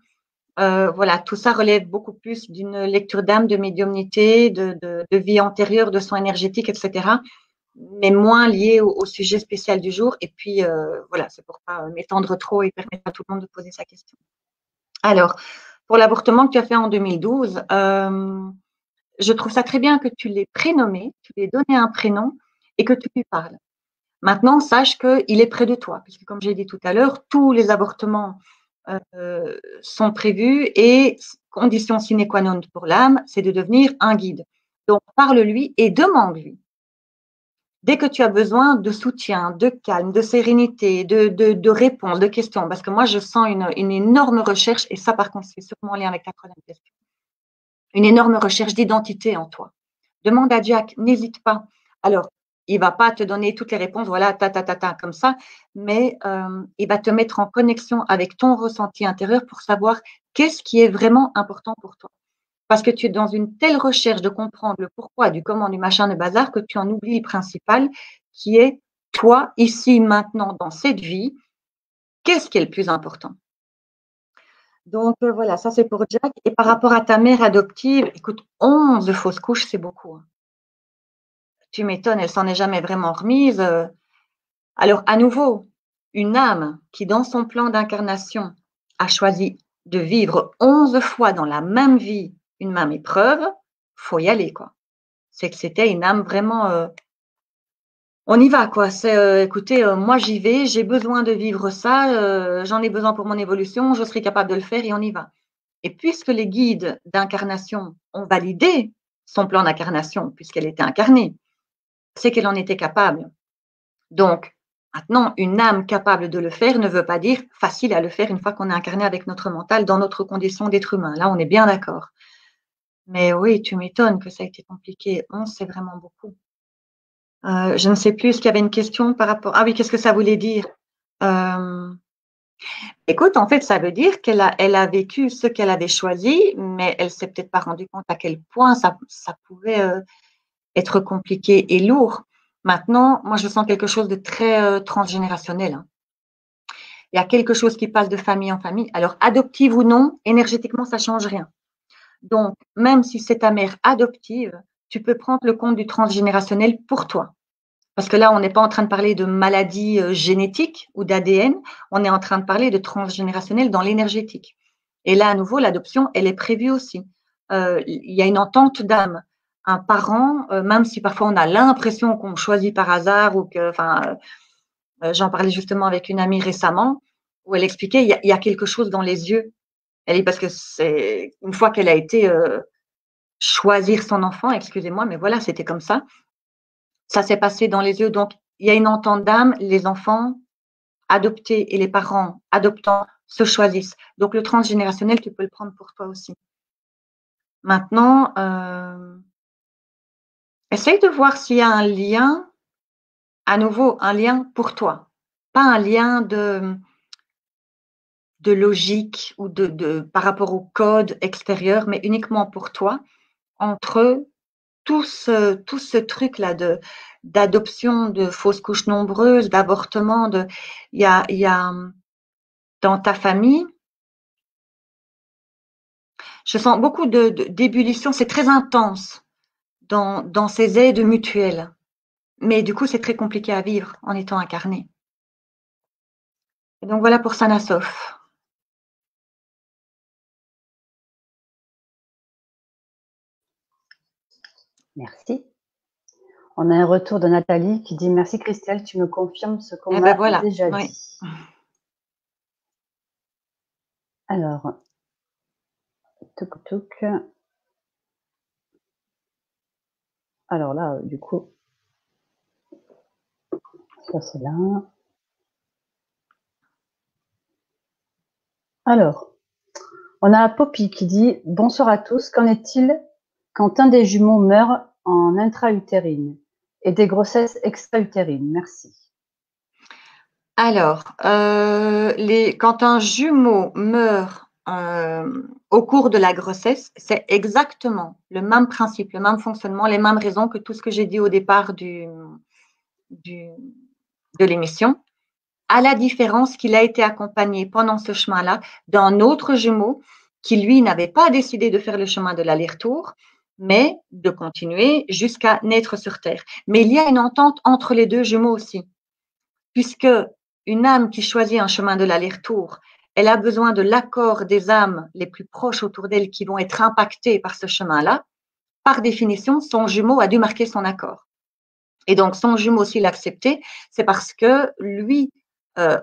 Voilà, tout ça relève beaucoup plus d'une lecture d'âme, de médiumnité, de vie antérieure, de soins énergétiques, etc., mais moins lié au sujet spécial du jour. Et puis, voilà, c'est pour pas m'étendre trop et permettre à tout le monde de poser sa question. Alors, pour l'avortement que tu as fait en 2012, je trouve ça très bien que tu l'aies prénommé, tu lui aies donné un prénom et que tu lui parles. Maintenant, sache qu'il est près de toi, puisque comme j'ai dit tout à l'heure, tous les avortements sont prévus et condition sine qua non pour l'âme, c'est de devenir un guide. Donc, parle-lui et demande-lui. Dès que tu as besoin de soutien, de calme, de sérénité, de réponses, de questions, parce que moi, je sens une énorme recherche, et ça, par contre, c'est sûrement en lien avec ta troisième question, une énorme recherche d'identité en toi. Demande à Jack, n'hésite pas. Alors, il va pas te donner toutes les réponses, voilà, comme ça, mais il va te mettre en connexion avec ton ressenti intérieur pour savoir qu'est-ce qui est vraiment important pour toi. Parce que tu es dans une telle recherche de comprendre le pourquoi, du comment, du machin, de bazar, que tu en oublies le principal, qui est toi, ici, maintenant, dans cette vie, qu'est-ce qui est le plus important? Donc, voilà, ça c'est pour Jack. Et par rapport à ta mère adoptive, écoute, 11 fausses couches, c'est beaucoup, hein. Tu m'étonnes, elle s'en est jamais vraiment remise. Alors, à nouveau, une âme qui, dans son plan d'incarnation, a choisi de vivre 11 fois dans la même vie une même épreuve, faut y aller, quoi. C'est que c'était une âme vraiment, on y va, quoi. C'est, écoutez, moi j'y vais, j'ai besoin de vivre ça, j'en ai besoin pour mon évolution, je serai capable de le faire et on y va. Et puisque les guides d'incarnation ont validé son plan d'incarnation, puisqu'elle était incarnée, c'est qu'elle en était capable. Donc, maintenant, une âme capable de le faire ne veut pas dire facile à le faire une fois qu'on est incarné avec notre mental dans notre condition d'être humain. Là, on est bien d'accord. Mais oui, tu m'étonnes que ça a été compliqué. 11, c'est vraiment beaucoup. Je ne sais plus, est-ce qu'il y avait une question par rapport… Ah oui, qu'est-ce que ça voulait dire? Euh, Écoute, en fait, ça veut dire elle a vécu ce qu'elle avait choisi, mais elle s'est peut-être pas rendue compte à quel point ça pouvait être compliqué et lourd. Maintenant, moi, je sens quelque chose de très transgénérationnel, hein. Il y a quelque chose qui passe de famille en famille. Alors, adoptive ou non, énergétiquement, ça change rien. Donc, même si c'est ta mère adoptive, tu peux prendre le compte du transgénérationnel pour toi. Parce que là, on n'est pas en train de parler de maladies génétiques ou d'ADN, on est en train de parler de transgénérationnel dans l'énergétique. Et là, à nouveau, l'adoption, elle est prévue aussi. Il y a une entente d'âme. Un parent, même si parfois on a l'impression qu'on choisit par hasard ou que, enfin, j'en parlais justement avec une amie récemment, où elle expliquait, il y a quelque chose dans les yeux. Elle dit parce que c'est une fois qu'elle a été choisir son enfant, excusez-moi, mais voilà, c'était comme ça s'est passé dans les yeux. Donc, il y a une entente d'âme, les enfants adoptés et les parents adoptants se choisissent. Donc, le transgénérationnel, tu peux le prendre pour toi aussi. Maintenant, essaye de voir s'il y a un lien, à nouveau, un lien pour toi. Pas un lien de logique ou par rapport au code extérieur, mais uniquement pour toi, entre tout ce truc-là d'adoption de fausses couches nombreuses, d'avortement, il y a dans ta famille, je sens beaucoup d'ébullition, c'est très intense dans ces aides mutuelles. Mais du coup, c'est très compliqué à vivre en étant incarné. Et donc voilà pour Sanasoph. Merci. On a un retour de Nathalie qui dit « Merci Christelle, tu me confirmes ce qu'on ben a voilà, déjà oui. dit. » Alors, touc. Alors là, du coup, ça c'est là. Alors, on a Poppy qui dit « Bonsoir à tous, qu'en est-il quand un des jumeaux meurt en intra-utérine et des grossesses extra-utérines? Merci. » Alors, quand un jumeau meurt au cours de la grossesse, c'est exactement le même principe, le même fonctionnement, les mêmes raisons que tout ce que j'ai dit au départ de l'émission, à la différence qu'il a été accompagné pendant ce chemin-là d'un autre jumeau qui, lui, n'avait pas décidé de faire le chemin de l'aller-retour, mais de continuer jusqu'à naître sur Terre. Mais il y a une entente entre les deux jumeaux aussi, puisque une âme qui choisit un chemin de l'aller-retour, elle a besoin de l'accord des âmes les plus proches autour d'elle qui vont être impactées par ce chemin-là. Par définition, son jumeau a dû marquer son accord. Et donc, son jumeau, s'il acceptait, c'est parce que lui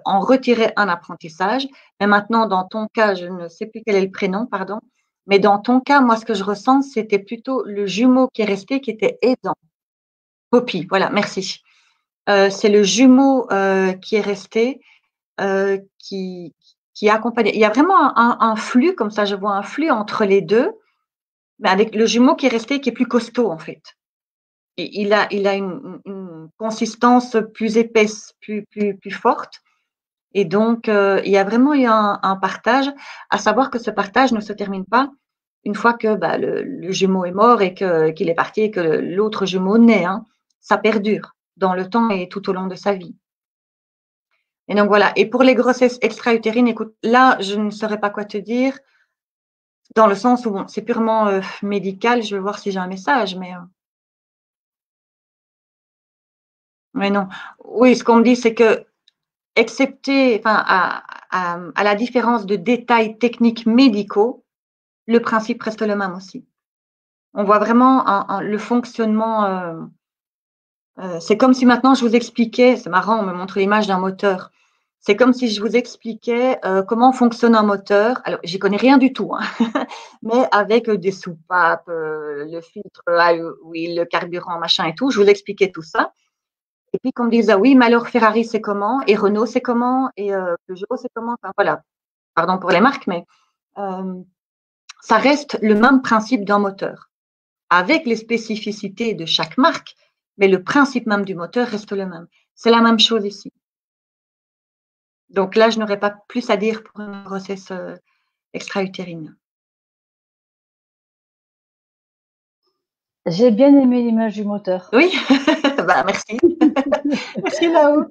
en retirait un apprentissage. Mais maintenant, dans ton cas, je ne sais plus quel est le prénom, pardon, mais dans ton cas, moi, ce que je ressens, c'était plutôt le jumeau qui est resté, qui était aidant. Poppy, voilà, merci. C'est le jumeau qui est resté, qui accompagne. Il y a vraiment un flux, comme ça, je vois un flux entre les deux, mais avec le jumeau qui est resté, qui est plus costaud, en fait. Et il a une consistance plus épaisse, plus forte. Et donc, il y a vraiment eu un partage, à savoir que ce partage ne se termine pas une fois que le jumeau est mort et qu'il est parti et que l'autre jumeau naît. Hein. Ça perdure dans le temps et tout au long de sa vie. Et donc voilà. Et pour les grossesses extra-utérines, écoute, là, je ne saurais pas quoi te dire, dans le sens où bon, c'est purement médical. Je vais voir si j'ai un message, mais non. Oui, ce qu'on me dit, c'est que, excepté, enfin, à la différence de détails techniques médicaux, le principe reste le même aussi. On voit vraiment le fonctionnement. C'est comme si maintenant je vous expliquais, c'est marrant, on me montre l'image d'un moteur. C'est comme si je vous expliquais comment fonctionne un moteur. Alors, j'y connais rien du tout, hein, mais avec des soupapes, le filtre à huile, le carburant, machin et tout, je vous expliquais tout ça. Et puis qu'on me dise, ah oui, mais alors Ferrari c'est comment, et Renault c'est comment, et Peugeot c'est comment, enfin voilà, pardon pour les marques, mais ça reste le même principe d'un moteur, avec les spécificités de chaque marque, mais le principe même du moteur reste le même. C'est la même chose ici. Donc là, je n'aurais pas plus à dire pour une grossesse extra-utérine. J'ai bien aimé l'image du moteur. Oui, bah, merci. Merci Lao.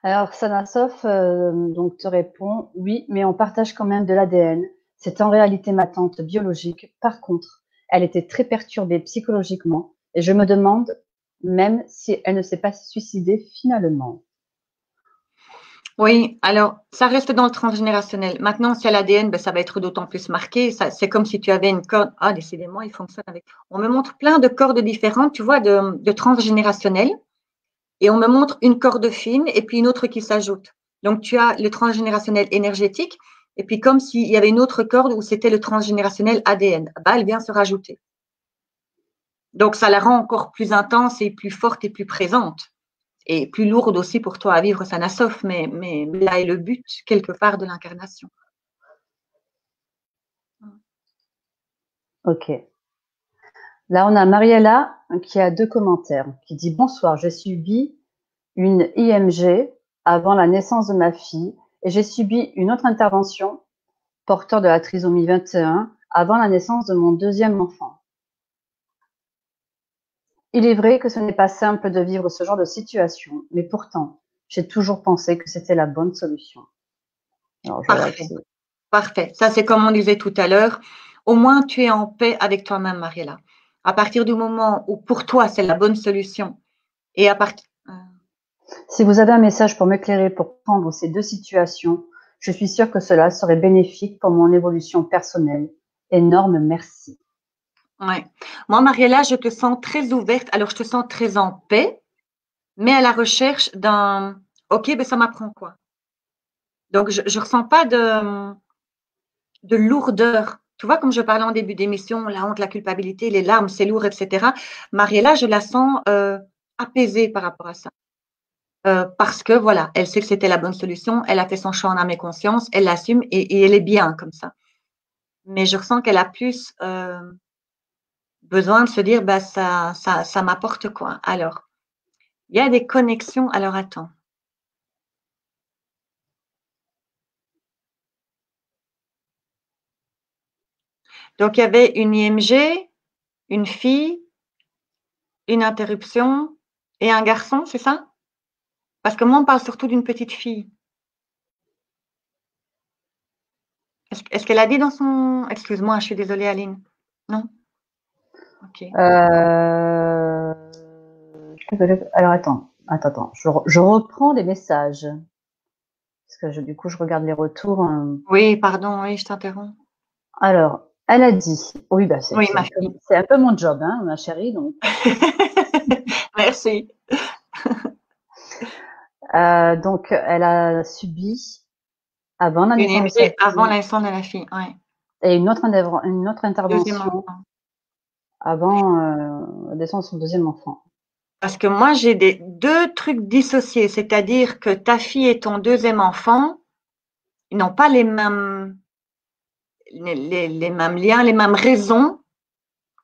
Alors, Sanasof donc te répond, oui, mais on partage quand même de l'ADN. C'est en réalité ma tante biologique. Par contre, elle était très perturbée psychologiquement et je me demande même si elle ne s'est pas suicidée finalement. Oui, alors ça reste dans le transgénérationnel. Maintenant, si à l'ADN, ben, ça va être d'autant plus marqué. C'est comme si tu avais une corde. Ah, décidément, il fonctionne avec. On me montre plein de cordes différentes, tu vois, de transgénérationnel. Et on me montre une corde fine et puis une autre qui s'ajoute. Donc, tu as le transgénérationnel énergétique et puis comme s'il y avait une autre corde où c'était le transgénérationnel ADN. Bah, elle vient se rajouter. Donc, ça la rend encore plus intense et plus forte et plus présente. Et plus lourde aussi pour toi à vivre Sanasof, mais là est le but, quelque part, de l'incarnation. Ok. Là, on a Mariella qui a 2 commentaires, qui dit: Bonsoir, j'ai subi une IMG avant la naissance de ma fille et j'ai subi une autre intervention porteur de la trisomie 21 avant la naissance de mon deuxième enfant. Il est vrai que ce n'est pas simple de vivre ce genre de situation, mais pourtant, j'ai toujours pensé que c'était la bonne solution. Alors, Parfait. Parfait. Ça, c'est comme on disait tout à l'heure. Au moins, tu es en paix avec toi-même, Mariella. À partir du moment où pour toi, c'est la bonne solution, et à partir. Si vous avez un message pour m'éclairer pour prendre ces 2 situations, je suis sûre que cela serait bénéfique pour mon évolution personnelle. Énorme merci. Ouais. Moi, Mariella, je te sens très ouverte. Alors, je te sens très en paix, mais à la recherche d'un OK, ben ça m'apprend quoi? Donc, je ne ressens pas de lourdeur. Tu vois, comme je parlais en début d'émission, la honte, la culpabilité, les larmes, c'est lourd, etc. Mariella, je la sens apaisée par rapport à ça. Parce que voilà, elle sait que c'était la bonne solution, elle a fait son choix en âme et conscience, elle l'assume et elle est bien comme ça. Mais je ressens qu'elle a plus besoin de se dire, bah ça m'apporte quoi. Alors, il y a des connexions. Alors attends. Donc il y avait une IMG, une fille, une interruption et un garçon, c'est ça? Parce que moi on parle surtout d'une petite fille. Est-ce qu'elle a dit dans son… Excuse-moi, je suis désolée, Aline. Non? Ok. Alors attends. Je reprends les messages. Parce que du coup, je regarde les retours. Oui, pardon, oui, je t'interromps. Alors, elle a dit, oui, bah, Oui, ma fille. c'est un peu mon job, hein, ma chérie. Donc. Merci. Donc, elle a subi avant la Une naissance de sa IMG avant fille la naissance de la fille, oui. et une autre Deuxième intervention enfant. avant la naissance de son deuxième enfant. Parce que moi, j'ai deux trucs dissociés, c'est-à-dire que ta fille et ton deuxième enfant, ils n'ont pas les mêmes liens, les mêmes raisons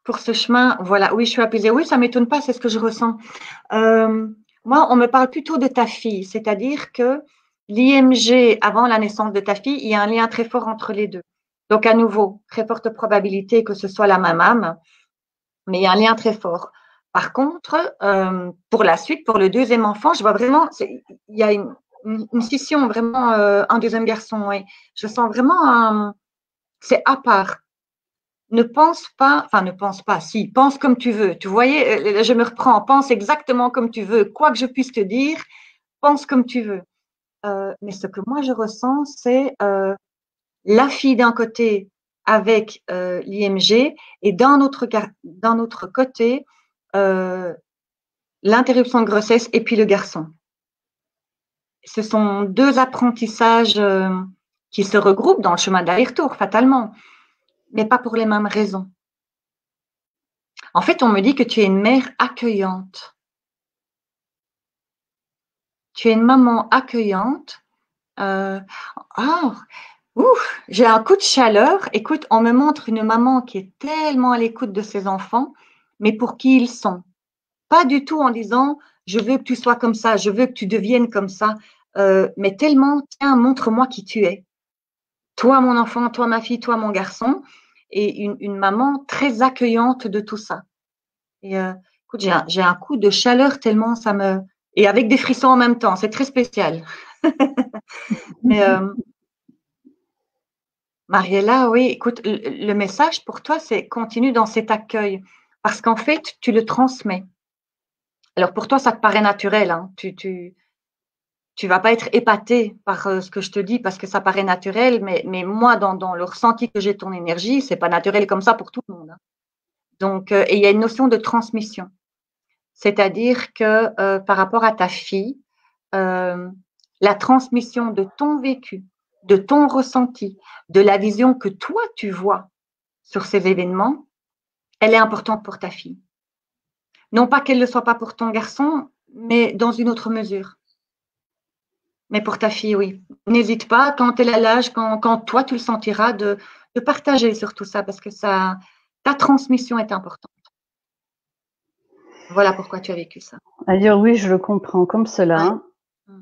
pour ce chemin. Voilà, oui, je suis apaisée. Oui, ça ne m'étonne pas, c'est ce que je ressens. Moi, on me parle plutôt de ta fille, c'est-à-dire que l'IMG avant la naissance de ta fille, il y a un lien très fort entre les deux. Donc, à nouveau, très forte probabilité que ce soit la même âme, mais il y a un lien très fort. Par contre, pour la suite, pour le deuxième enfant, je vois vraiment, il y a une scission, vraiment, un deuxième garçon. Oui. Je sens vraiment, c'est à part. Ne pense pas, si, pense comme tu veux. Tu voyais, je me reprends, pense exactement comme tu veux. Quoi que je puisse te dire, pense comme tu veux. Mais ce que moi je ressens, c'est la fille d'un côté avec l'IMG et d'un autre côté, l'interruption de grossesse et puis le garçon. Ce sont deux apprentissages qui se regroupent dans le chemin d'aller-retour, fatalement, mais pas pour les mêmes raisons. En fait, on me dit que tu es une mère accueillante. Tu es une maman accueillante. J'ai un coup de chaleur. Écoute, on me montre une maman qui est tellement à l'écoute de ses enfants, mais pour qui ils sont. Pas du tout en disant je veux que tu sois comme ça, je veux que tu deviennes comme ça, mais tellement tiens, montre-moi qui tu es. Toi, mon enfant, toi, ma fille, toi, mon garçon, et une maman très accueillante de tout ça. Et écoute, j'ai un coup de chaleur tellement ça me… Et avec des frissons en même temps, c'est très spécial. Mais Mariella, oui, écoute, le message pour toi, c'est continue dans cet accueil. Parce qu'en fait, tu le transmets. Alors pour toi, ça te paraît naturel. Hein. Tu vas pas être épaté par ce que je te dis parce que ça paraît naturel, mais moi, dans le ressenti que j'ai de ton énergie, c'est pas naturel comme ça pour tout le monde. Hein. Donc, et il y a une notion de transmission. C'est-à-dire que par rapport à ta fille, la transmission de ton vécu, de ton ressenti, de la vision que toi tu vois sur ces événements, elle est importante pour ta fille. Non pas qu'elle ne le soit pas pour ton garçon, mais dans une autre mesure. Mais pour ta fille, oui. N'hésite pas, quand elle a l'âge, quand toi tu le sentiras, de partager sur tout ça, parce que ta transmission est importante. Voilà pourquoi tu as vécu ça. À dire oui, je le comprends comme cela. Ouais.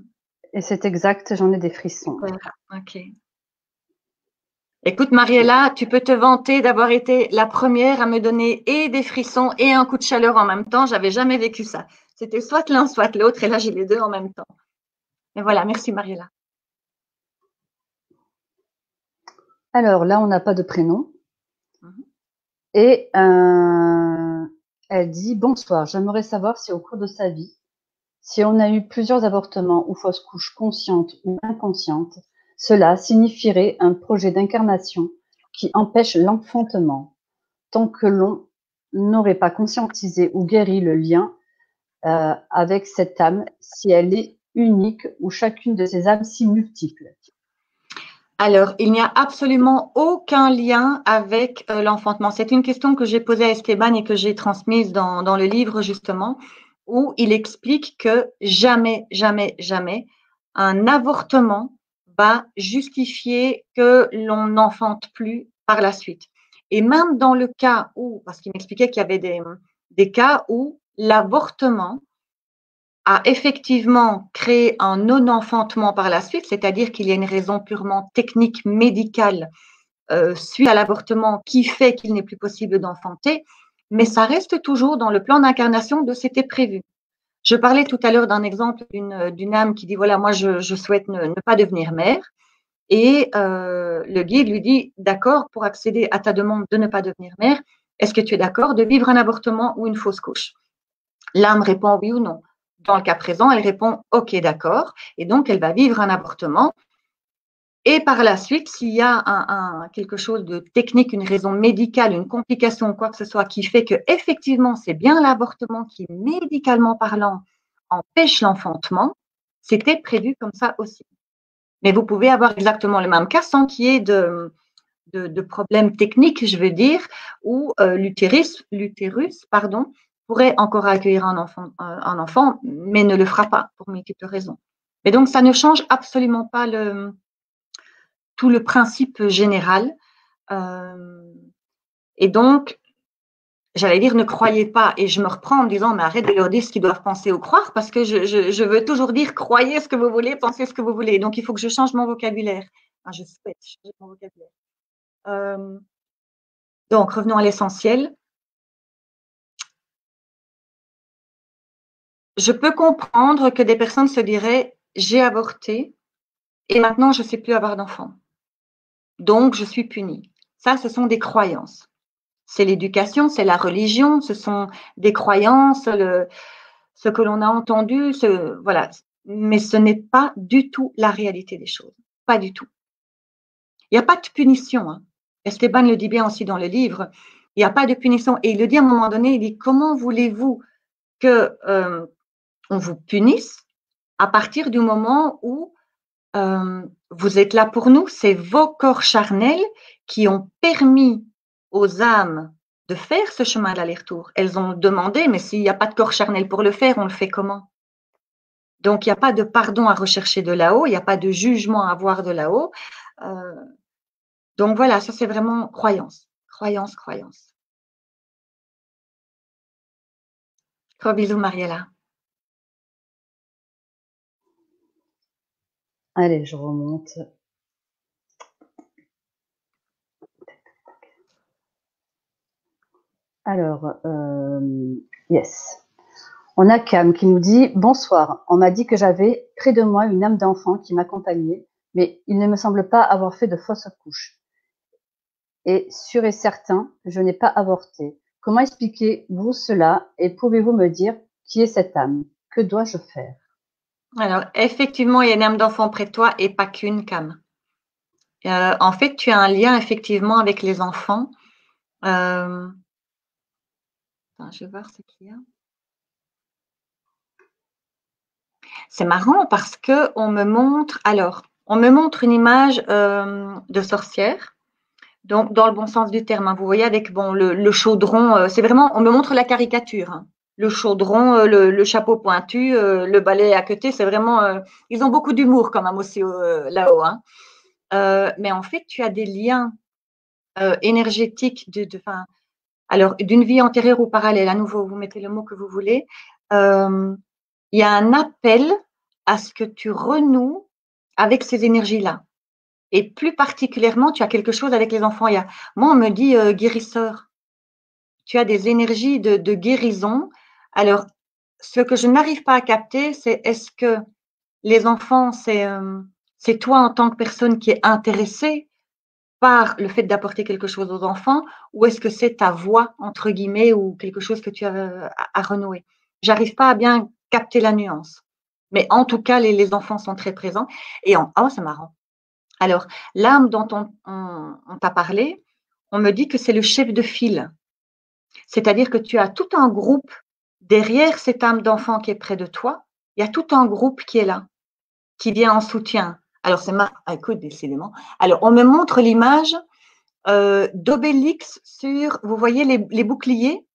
Et c'est exact, j'en ai des frissons. Super. Ok. Écoute, Mariella, tu peux te vanter d'avoir été la première à me donner et des frissons et un coup de chaleur en même temps. J'avais jamais vécu ça. C'était soit l'un, soit l'autre, et là, j'ai les deux en même temps. Mais voilà, merci, Mariella. Alors là, on n'a pas de prénom. Et elle dit « Bonsoir, j'aimerais savoir si au cours de sa vie, si on a eu plusieurs avortements ou fausses couches conscientes ou inconscientes, cela signifierait un projet d'incarnation qui empêche l'enfantement, tant que l'on n'aurait pas conscientisé ou guéri le lien avec cette âme, si elle est unique ou chacune de ces âmes si multiples. » Alors, il n'y a absolument aucun lien avec l'enfantement. C'est une question que j'ai posée à Esteban et que j'ai transmise dans le livre, justement, où il explique que jamais, jamais, jamais, un avortement va justifier que l'on n'enfante plus par la suite. Et même dans le cas où, parce qu'il m'expliquait qu'il y avait des cas où l'avortement a effectivement créé un non-enfantement par la suite, c'est-à-dire qu'il y a une raison purement technique, médicale, suite à l'avortement qui fait qu'il n'est plus possible d'enfanter, mais ça reste toujours dans le plan d'incarnation de c'était prévu. Je parlais tout à l'heure d'un exemple d'une âme qui dit, voilà, moi je souhaite ne pas devenir mère, Et le guide lui dit, d'accord, pour accéder à ta demande de ne pas devenir mère, est-ce que tu es d'accord de vivre un avortement ou une fausse couche? L'âme répond oui ou non. Dans le cas présent, elle répond ok, d'accord. Et donc, elle va vivre un avortement. Et par la suite, s'il y a quelque chose de technique, une raison médicale, une complication ou quoi que ce soit qui fait que effectivement c'est bien l'avortement qui, médicalement parlant, empêche l'enfantement, c'était prévu comme ça aussi. Mais vous pouvez avoir exactement le même cas sans qu'il y ait de problèmes techniques, je veux dire, où l'utérus, pourrait encore accueillir un enfant, mais ne le fera pas pour multiples raisons. Mais donc, ça ne change absolument pas tout le principe général. Et donc, j'allais dire, ne croyez pas. Et je me reprends en me disant, mais arrête de leur dire ce qu'ils doivent penser ou croire, parce que je veux toujours dire, croyez ce que vous voulez, pensez ce que vous voulez. Donc, il faut que je change mon vocabulaire. Enfin, je souhaite changer mon vocabulaire. Donc, revenons à l'essentiel. Je peux comprendre que des personnes se diraient, j'ai avorté et maintenant je ne sais plus avoir d'enfant. Donc, je suis punie. Ça, ce sont des croyances. C'est l'éducation, c'est la religion, ce sont des croyances, ce que l'on a entendu, voilà. Mais ce n'est pas du tout la réalité des choses. Pas du tout. Il n'y a pas de punition. Hein. Esteban le dit bien aussi dans le livre. Il n'y a pas de punition. Et il le dit à un moment donné, il dit, comment voulez-vous que on vous punisse à partir du moment où vous êtes là pour nous, c'est vos corps charnels qui ont permis aux âmes de faire ce chemin d'aller-retour. Elles ont demandé, mais s'il n'y a pas de corps charnel pour le faire, on le fait comment? Donc, il n'y a pas de pardon à rechercher de là-haut, il n'y a pas de jugement à avoir de là-haut. Donc, voilà, ça c'est vraiment croyance. Croyance, croyance. Gros bisous, Mariella. Allez, je remonte. Alors, yes. On a Cam qui nous dit « Bonsoir, on m'a dit que j'avais près de moi une âme d'enfant qui m'accompagnait, mais il ne me semble pas avoir fait de fausse couche. Et sûr et certain, je n'ai pas avorté. Comment expliquez-vous cela et pouvez-vous me dire qui est cette âme? Que dois-je faire ?» Alors, effectivement, il y a une âme d'enfant près de toi et pas qu'une, Cam. En fait, tu as un lien effectivement avec les enfants. Attends, je vais voir ce qu'il y a. C'est marrant parce que on me montre une image de sorcière, donc dans le bon sens du terme. Hein, vous voyez avec le chaudron, c'est vraiment, on me montre la caricature. Hein, le chaudron, le chapeau pointu, le balai à côté, c'est vraiment. Ils ont beaucoup d'humour quand même aussi là-haut. Hein. Mais en fait, tu as des liens énergétiques alors d'une vie antérieure ou parallèle. À nouveau, vous mettez le mot que vous voulez. Il y a un appel à ce que tu renoues avec ces énergies-là. Et plus particulièrement, tu as quelque chose avec les enfants. Moi, on me dit guérisseur. Tu as des énergies de guérison. Alors, ce que je n'arrive pas à capter, c'est est-ce que les enfants, c'est toi en tant que personne qui est intéressée par le fait d'apporter quelque chose aux enfants, ou est-ce que c'est ta voix, entre guillemets, ou quelque chose que tu as à renouer? J'arrive pas à bien capter la nuance. Mais en tout cas, les enfants sont très présents. Et oh, c'est marrant. Alors, l'âme dont on t'a parlé, on me dit que c'est le chef de file. C'est-à-dire que tu as tout un groupe derrière cette âme d'enfant qui est près de toi. Il y a tout un groupe qui est là, qui vient en soutien. Alors, c'est marrant. Écoute, décidément. Alors, on me montre l'image d'Obélix sur, vous voyez les boucliers.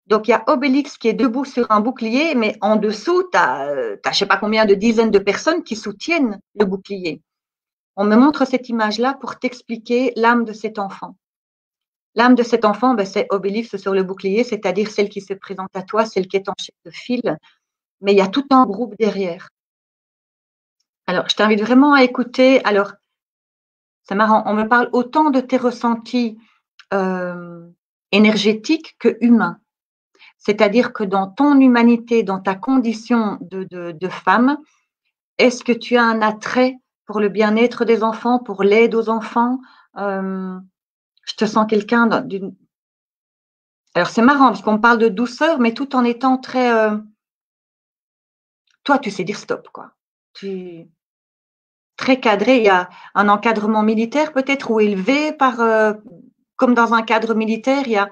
Donc, il y a Obélix qui est debout sur un bouclier, mais en dessous, tu as, je ne sais pas combien de dizaines de personnes qui soutiennent le bouclier. On me montre cette image-là pour t'expliquer l'âme de cet enfant. L'âme de cet enfant, c'est Obélix sur le bouclier, c'est-à-dire celle qui se présente à toi, celle qui est en chef de file, mais il y a tout un groupe derrière. Alors, je t'invite vraiment à écouter. Alors, c'est marrant, on me parle autant de tes ressentis énergétiques que humains. C'est-à-dire que dans ton humanité, dans ta condition de femme, est-ce que tu as un attrait pour le bien-être des enfants, pour l'aide aux enfants. Je te sens quelqu'un d'une… Alors, c'est marrant parce qu'on parle de douceur, mais tout en étant très… Toi, tu sais dire stop, quoi. Très cadré. Il y a un encadrement militaire peut-être ou élevé par… comme dans un cadre militaire, il y a…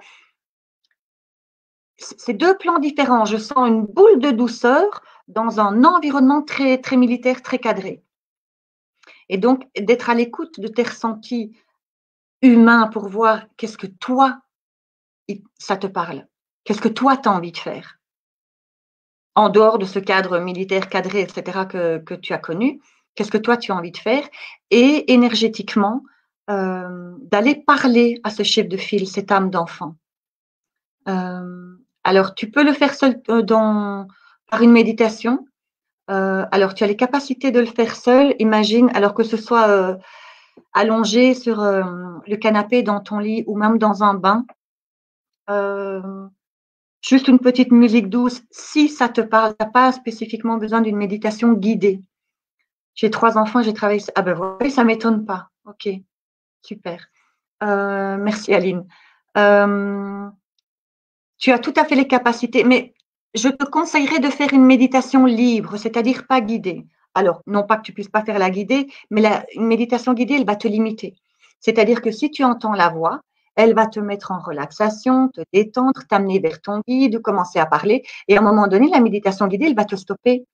C'est deux plans différents. Je sens une boule de douceur dans un environnement très, très militaire, très cadré. Et donc, d'être à l'écoute de tes ressentis humains pour voir qu'est-ce que toi, ça te parle. Qu'est-ce que toi, tu as envie de faire en dehors de ce cadre militaire cadré, etc., que tu as connu. Qu'est-ce que toi, tu as envie de faire? Et énergétiquement, d'aller parler à ce chef de file, cette âme d'enfant. Alors, tu peux le faire seul par une méditation. Alors, tu as les capacités de le faire seul. Imagine, alors que ce soit allongé sur le canapé, dans ton lit ou même dans un bain. Juste une petite musique douce, si ça te parle, tu n'as pas spécifiquement besoin d'une méditation guidée. J'ai 3 enfants, j'ai travaillé… Ah ben voilà, ça ne m'étonne pas. Ok, super. Merci Aline. Tu as tout à fait les capacités, mais je te conseillerais de faire une méditation libre, c'est-à-dire pas guidée. Alors, non pas que tu puisses pas faire la guidée, mais une méditation guidée, elle va te limiter. C'est-à-dire que si tu entends la voix, elle va te mettre en relaxation, te détendre, t'amener vers ton guide, commencer à parler. Et à un moment donné, la méditation guidée, elle va te stopper.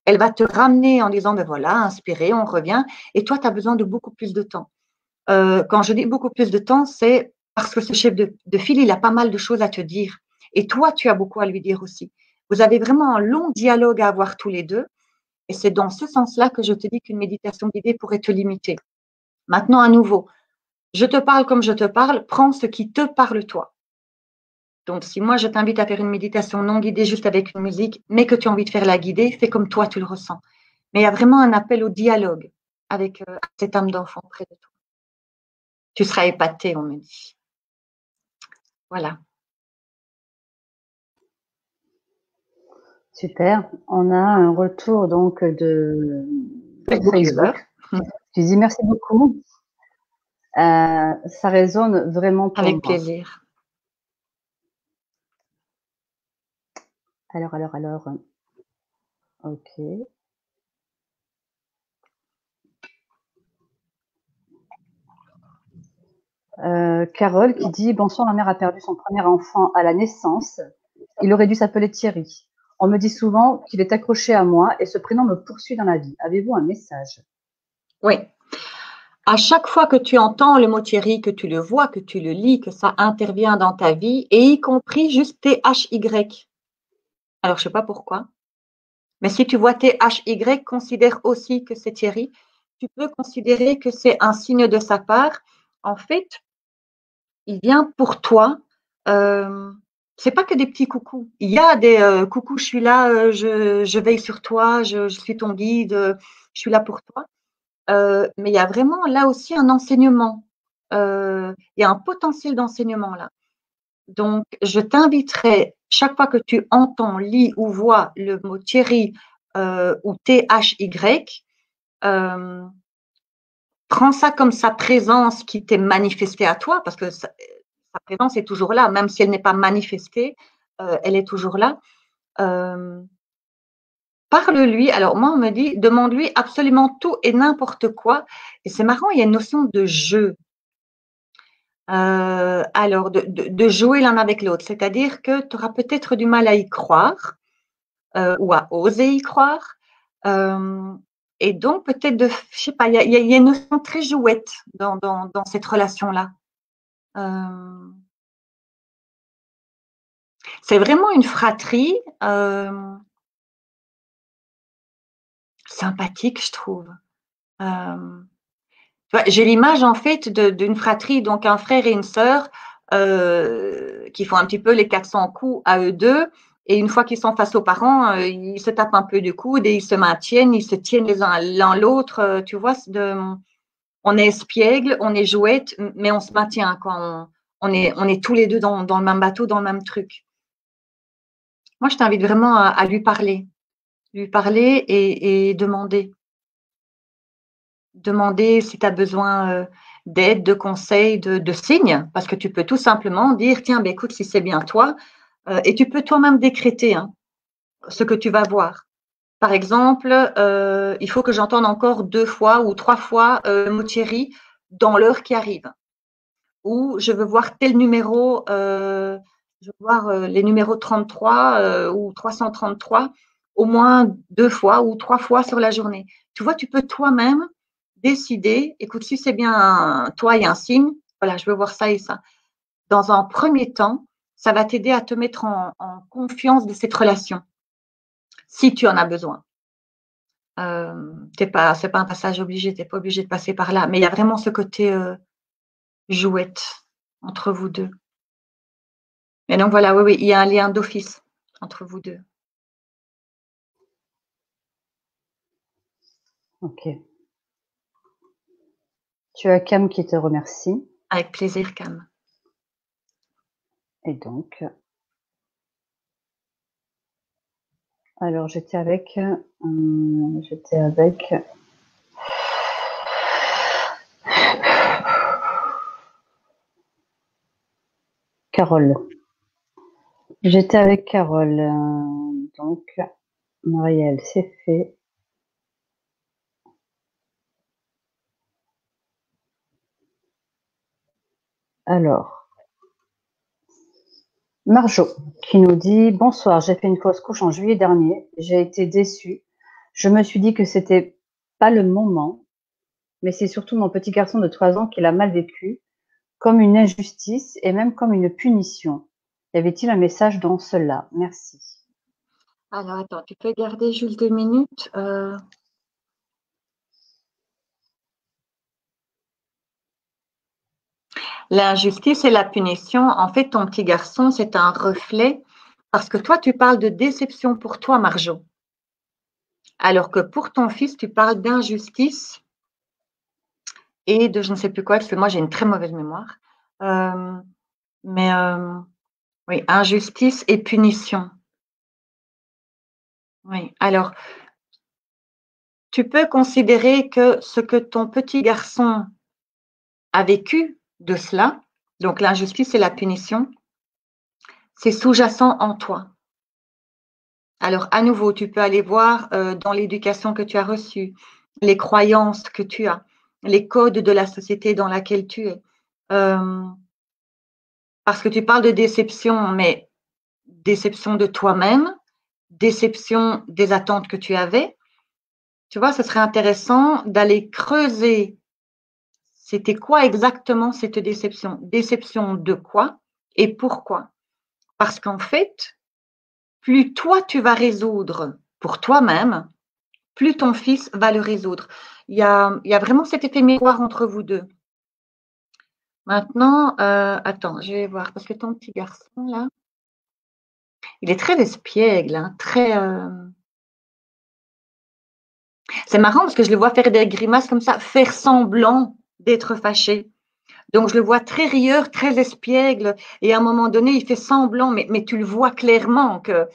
Elle va te ramener en disant, ben voilà, inspirez, on revient. Et toi, tu as besoin de beaucoup plus de temps. Quand je dis beaucoup plus de temps, c'est parce que ce chef de file, il a pas mal de choses à te dire. Et toi, tu as beaucoup à lui dire aussi. Vous avez vraiment un long dialogue à avoir tous les deux. Et c'est dans ce sens-là que je te dis qu'une méditation guidée pourrait te limiter. Maintenant, à nouveau, je te parle comme je te parle, prends ce qui te parle toi. Donc, si moi, je t'invite à faire une méditation non guidée juste avec une musique, mais que tu as envie de faire la guidée, fais comme toi, tu le ressens. Mais il y a vraiment un appel au dialogue avec cette âme d'enfant près de toi. Tu seras épaté, on me dit. Voilà. Super. On a un retour donc de Facebook. Tu dis merci beaucoup. Ça résonne vraiment pour moi. Avec plaisir. Alors. Ok. Carole qui dit « Bonsoir, ma mère a perdu son premier enfant à la naissance. Il aurait dû s'appeler Thierry. On me dit souvent qu'il est accroché à moi et ce prénom me poursuit dans la vie. Avez-vous un message ?» Oui. À chaque fois que tu entends le mot Thierry, que tu le vois, que tu le lis, que ça intervient dans ta vie, et y compris juste T-H-Y. Alors, je ne sais pas pourquoi, mais si tu vois T-H-Y, considère aussi que c'est Thierry. Tu peux considérer que c'est un signe de sa part. En fait, il vient pour toi. C'est pas que des petits coucous. Il y a des coucous, je suis là, je veille sur toi, je suis ton guide, je suis là pour toi. Mais il y a vraiment là aussi un enseignement. Il y a un potentiel d'enseignement là. Donc, je t'inviterai, chaque fois que tu entends, lis ou vois le mot Thierry ou T-H-Y, prends ça comme sa présence qui t'est manifestée à toi, parce que sa présence est toujours là, même si elle n'est pas manifestée, elle est toujours là. Parle-lui. Alors, moi, on me dit, demande-lui absolument tout et n'importe quoi. Et c'est marrant, il y a une notion de jeu. Alors, de jouer l'un avec l'autre. C'est-à-dire que tu auras peut-être du mal à y croire ou à oser y croire. Et donc, peut-être je sais pas, il y a une notion très jouette dans cette relation-là. C'est vraiment une fratrie sympathique, je trouve. J'ai l'image en fait d'une fratrie, donc un frère et une sœur qui font un petit peu les 400 coups à eux deux. Et une fois qu'ils sont face aux parents, ils se tapent un peu du coude et ils se maintiennent, ils se tiennent les uns l'un l'autre. Tu vois, on est espiègle, on est jouette, mais on se maintient quand on est tous les deux dans le même bateau, dans le même truc. Moi, je t'invite vraiment à lui parler et demander. demander si tu as besoin d'aide, de conseils, de signes, parce que tu peux tout simplement dire, tiens, ben, écoute, si c'est bien toi, et tu peux toi-même décréter hein, ce que tu vas voir. Par exemple, il faut que j'entende encore 2 fois ou 3 fois Motieri dans l'heure qui arrive. Ou je veux voir tel numéro, je veux voir les numéros 33 ou 333 au moins 2 fois ou 3 fois sur la journée. Tu vois, tu peux toi-même décider, écoute, si c'est bien toi, il y a un signe, voilà, je veux voir ça et ça. Dans un premier temps, ça va t'aider à te mettre en confiance de cette relation, si tu en as besoin. C'est pas un passage obligé, tu n'es pas obligé de passer par là, mais il y a vraiment ce côté jouette entre vous deux. Et donc voilà, oui, oui, il y a un lien d'office entre vous deux. Ok. Tu as Cam qui te remercie. Avec plaisir, Cam. Et donc, alors j'étais avec Carole. J'étais avec Carole. Donc, Marielle, c'est fait. Alors, Marjo qui nous dit: bonsoir, j'ai fait une fausse couche en juillet dernier. J'ai été déçue. Je me suis dit que c'était pas le moment, mais c'est surtout mon petit garçon de 3 ans qui l'a mal vécu, comme une injustice et même comme une punition. Y avait-il un message dans cela? Merci. Alors attends, tu peux garder juste 2 minutes. L'injustice et la punition, en fait, ton petit garçon, c'est un reflet parce que toi, tu parles de déception pour toi, Marjo. Alors que pour ton fils, tu parles d'injustice et de je ne sais plus quoi, parce que moi, j'ai une très mauvaise mémoire. Mais oui, injustice et punition. Oui, alors, tu peux considérer que ce que ton petit garçon a vécu de cela, donc l'injustice et la punition, c'est sous-jacent en toi. Alors, à nouveau, tu peux aller voir dans l'éducation que tu as reçue, les croyances que tu as, les codes de la société dans laquelle tu es. Parce que tu parles de déception, mais déception de toi-même, déception des attentes que tu avais. Tu vois, ce serait intéressant d'aller creuser. C'était quoi exactement cette déception? Déception de quoi et pourquoi? Parce qu'en fait, plus toi tu vas résoudre pour toi-même, plus ton fils va le résoudre. Il y a vraiment cet effet miroir entre vous deux. Maintenant, attends, je vais voir, parce que ton petit garçon, là, il est très espiègle, hein, très. C'est marrant parce que je le vois faire des grimaces comme ça, faire semblant d'être fâché. Donc, je le vois très rieur, très espiègle, et à un moment donné, il fait semblant, mais tu le vois clairement que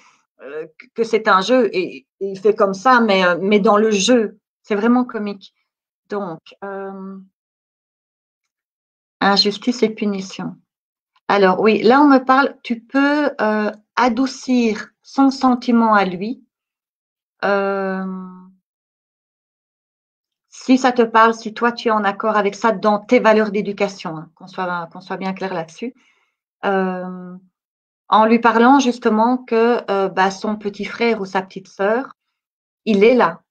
c'est un jeu, et il fait comme ça, mais dans le jeu. C'est vraiment comique. Donc, injustice et punition. Alors oui, là on me parle, tu peux adoucir son sentiment à lui. Euh, si ça te parle, si toi tu es en accord avec ça dans tes valeurs d'éducation, hein, qu'on soit bien clair là-dessus, en lui parlant justement que bah, son petit frère ou sa petite sœur, il est là,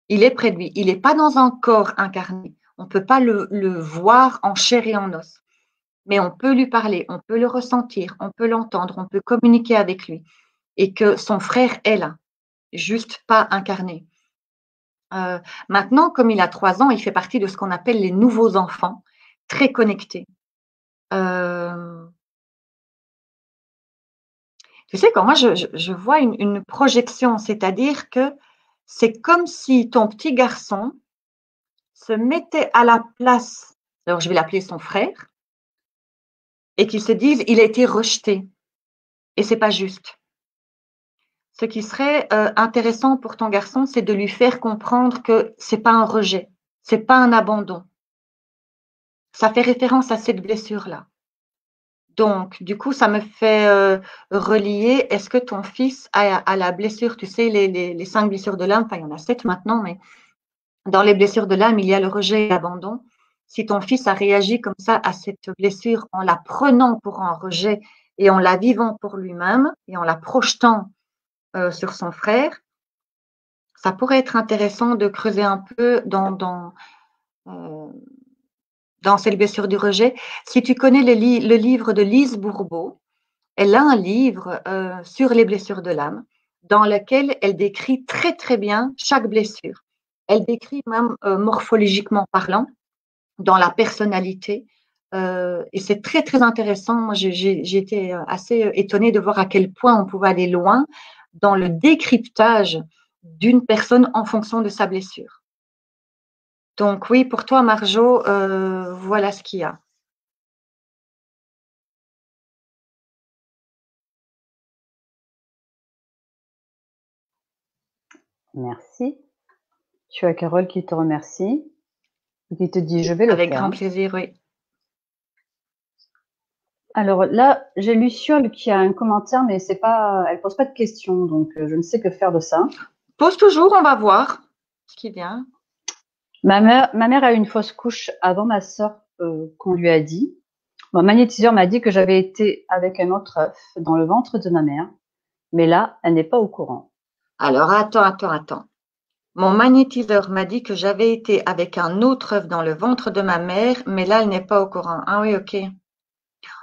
il est près de lui, il n'est pas dans un corps incarné. On ne peut pas le voir en chair et en os. Mais on peut lui parler, on peut le ressentir, on peut l'entendre, on peut communiquer avec lui et que son frère est là, juste pas incarné. Maintenant, comme il a 3 ans, il fait partie de ce qu'on appelle les nouveaux enfants, très connectés. Tu sais, quand moi je vois une projection, c'est-à-dire que c'est comme si ton petit garçon se mettait à la place, alors je vais l'appeler son frère, et qu'il se dise il a été rejeté et c'est pas juste. Ce qui serait intéressant pour ton garçon, c'est de lui faire comprendre que c'est pas un rejet, c'est pas un abandon. Ça fait référence à cette blessure-là. Donc, du coup, ça me fait relier, est-ce que ton fils a la blessure, tu sais, les 5 blessures de l'âme, enfin, il y en a 7 maintenant, mais dans les blessures de l'âme, il y a le rejet et l'abandon. Si ton fils a réagi comme ça à cette blessure en la prenant pour un rejet et en la vivant pour lui-même et en la projetant sur son frère, ça pourrait être intéressant de creuser un peu euh, dans cette blessure du rejet. Si tu connais le livre de Lise Bourbeau, elle a un livre sur les blessures de l'âme dans lequel elle décrit très très bien chaque blessure. Elle décrit même morphologiquement parlant, dans la personnalité. Et c'est très très intéressant. Moi, j'ai été assez étonnée de voir à quel point on pouvait aller loin dans le décryptage d'une personne en fonction de sa blessure. Donc oui, pour toi, Marjo, voilà ce qu'il y a. Merci. Tu as Carole qui te remercie et qui te dit je vais le Avec faire. grand plaisir, oui. Alors là, j'ai Luciole qui a un commentaire, mais c'est pas, elle pose pas de questions, donc je ne sais que faire de ça. Pose toujours, on va voir ce qui vient. Ma mère a eu une fausse couche avant ma sœur qu'on lui a dit. Mon magnétiseur m'a dit que j'avais été avec un autre œuf dans le ventre de ma mère, mais là, elle n'est pas au courant. Alors, attends. Mon magnétiseur m'a dit que j'avais été avec un autre œuf dans le ventre de ma mère, mais là, elle n'est pas au courant. Ah oui, ok.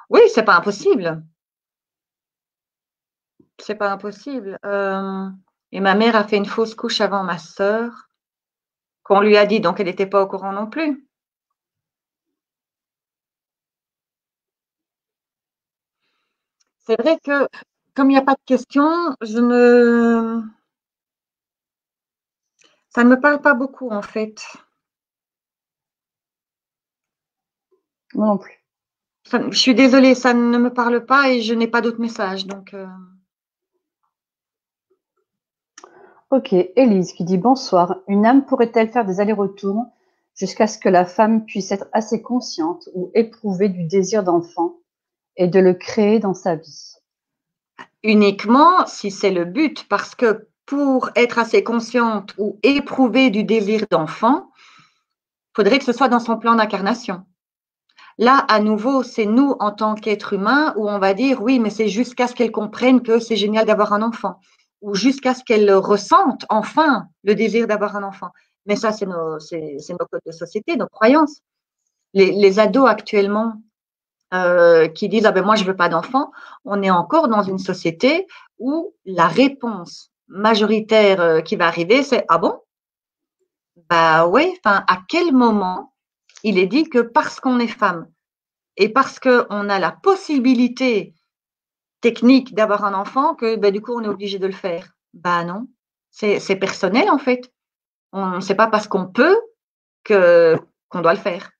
Oui, c'est pas impossible. C'est pas impossible. Et ma mère a fait une fausse couche avant ma sœur, qu'on lui a dit, donc elle n'était pas au courant non plus. C'est vrai que, comme il n'y a pas de question, ça ne me parle pas beaucoup, en fait. Moi non plus. Je suis désolée, ça ne me parle pas et je n'ai pas d'autres messages. Donc, Ok, Élise qui dit bonsoir. Une âme pourrait-elle faire des allers-retours jusqu'à ce que la femme puisse être assez consciente ou éprouver du désir d'enfant et de le créer dans sa vie? uniquement si c'est le but, parce que pour être assez consciente ou éprouver du désir d'enfant, il faudrait que ce soit dans son plan d'incarnation. Là, à nouveau, c'est nous en tant qu'êtres humains où on va dire oui, mais c'est jusqu'à ce qu'elle comprenne que c'est génial d'avoir un enfant, ou jusqu'à ce qu'elle ressente enfin le désir d'avoir un enfant. Mais ça, c'est nos codes de société, nos croyances. Les ados actuellement qui disent ah ben moi je veux pas d'enfant, on est encore dans une société où la réponse majoritaire qui va arriver, c'est ah bon? Bah oui, enfin à quel moment il est dit que parce qu'on est femme et parce qu'on a la possibilité technique d'avoir un enfant, que ben, du coup, on est obligé de le faire. Bah non, c'est personnel en fait. On sait pas parce qu'on peut que qu'on doit le faire.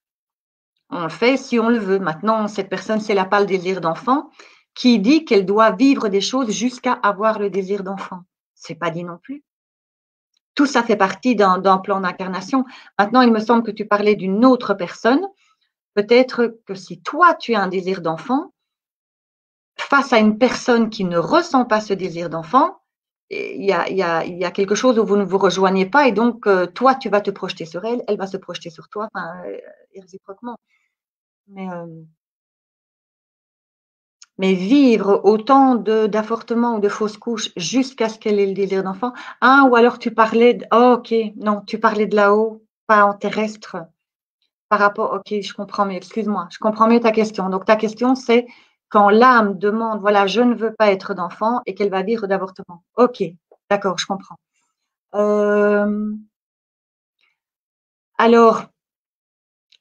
On le fait si on le veut. Maintenant, cette personne, si elle n'a pas le désir d'enfant, qui dit qu'elle doit vivre des choses jusqu'à avoir le désir d'enfant? C'est pas dit non plus. Tout ça fait partie d'un plan d'incarnation. Maintenant, il me semble que tu parlais d'une autre personne. Peut-être que si toi, tu as un désir d'enfant, face à une personne qui ne ressent pas ce désir d'enfant, il y a quelque chose où vous ne vous rejoignez pas et donc toi, tu vas te projeter sur elle, elle va se projeter sur toi, enfin, et réciproquement. Mais vivre autant d'avortements ou de fausses couches jusqu'à ce qu'elle ait le désir d'enfant. Ah, ou alors tu parlais de, oh, ok, non, tu parlais de là-haut, pas en terrestre, par rapport, ok, je comprends mieux, excuse-moi, je comprends mieux ta question. Donc ta question, c'est quand l'âme demande, voilà, je ne veux pas être d'enfant et qu'elle va vivre d'avortement. Ok, d'accord, je comprends. Euh, alors,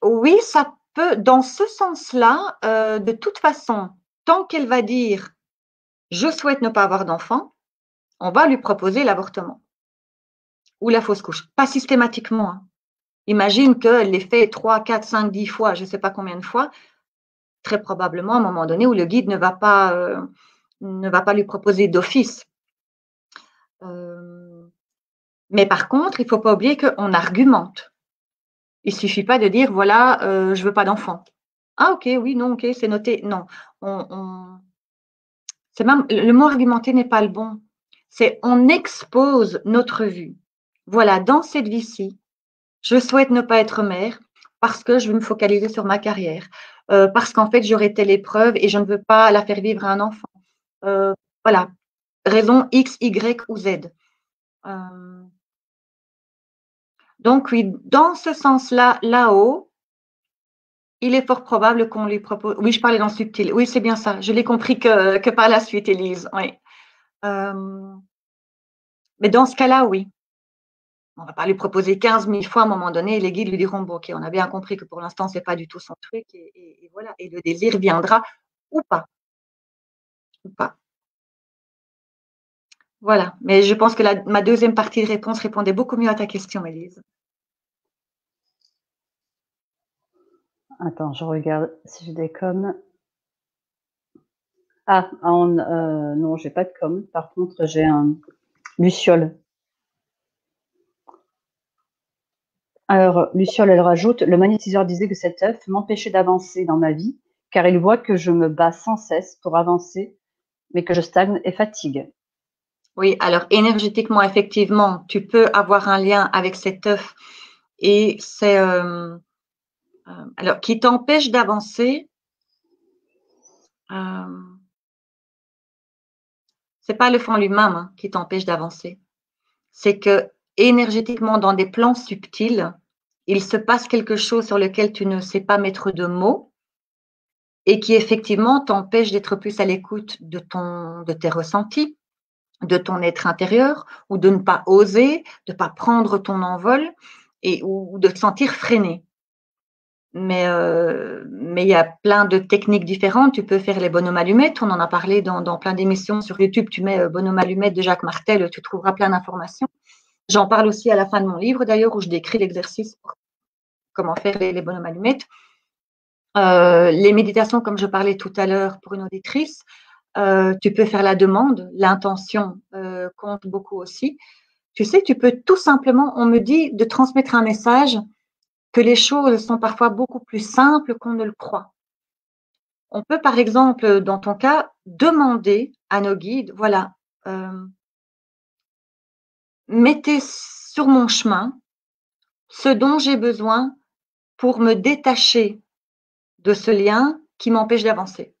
oui, ça peut, dans ce sens-là, de toute façon, tant qu'elle va dire, je souhaite ne pas avoir d'enfant, on va lui proposer l'avortement ou la fausse couche. Pas systématiquement. Hein. Imagine qu'elle l'ait fait 3, 4, 5, 10 fois, je ne sais pas combien de fois, très probablement à un moment donné où le guide ne va pas lui proposer d'office. Mais par contre, il ne faut pas oublier qu'on argumente. Il suffit pas de dire, voilà, je veux pas d'enfant. Ah ok, oui, non, ok, c'est noté. Non, c'est même le mot argumenter n'est pas le bon. C'est on expose notre vue. Voilà, dans cette vie-ci, je souhaite ne pas être mère parce que je veux me focaliser sur ma carrière, parce qu'en fait j'aurai telle épreuve et je ne veux pas la faire vivre à un enfant. Voilà, raison X, Y ou Z. Euh, donc oui, dans ce sens-là, là-haut, il est fort probable qu'on lui propose. Oui, je parlais dans le subtil. Oui, c'est bien ça. Je l'ai compris que par la suite, Élise. Oui. Mais dans ce cas-là, oui. On ne va pas lui proposer 15 000 fois à un moment donné et les guides lui diront, bon, ok, on a bien compris que pour l'instant, ce n'est pas du tout son truc et voilà. Et le désir viendra ou pas. Ou pas. Voilà. Mais je pense que ma deuxième partie de réponse répondait beaucoup mieux à ta question, Élise. Attends, je regarde si j'ai des coms. Ah, non, j'ai pas de com. Par contre, j'ai un Luciole. Alors, Luciole, elle rajoute, le magnétiseur disait que cet œuf m'empêchait d'avancer dans ma vie, car il voit que je me bats sans cesse pour avancer, mais que je stagne et fatigue. Oui, alors énergétiquement, effectivement, tu peux avoir un lien avec cet œuf et c'est alors qui t'empêche d'avancer. C'est pas le fond lui-même qui t'empêche d'avancer. C'est que énergétiquement, dans des plans subtils, il se passe quelque chose sur lequel tu ne sais pas mettre de mots et qui effectivement t'empêche d'être plus à l'écoute de tes ressentis, de ton être intérieur, ou de ne pas oser, de ne pas prendre ton envol ou de te sentir freiné. Mais il y a plein de techniques différentes. Tu peux faire les bonhommes allumettes. On en a parlé dans plein d'émissions sur YouTube. Tu mets bonhomme allumette de Jacques Martel, tu trouveras plein d'informations. J'en parle aussi à la fin de mon livre d'ailleurs où je décris l'exercice pour comment faire les bonhommes allumettes. Les méditations, comme je parlais tout à l'heure pour une auditrice, tu peux faire la demande, l'intention compte beaucoup aussi. Tu sais, tu peux tout simplement, on me dit de transmettre un message que les choses sont parfois beaucoup plus simples qu'on ne le croit. On peut, par exemple, dans ton cas, demander à nos guides, voilà, mettez sur mon chemin ce dont j'ai besoin pour me détacher de ce lien qui m'empêche d'avancer.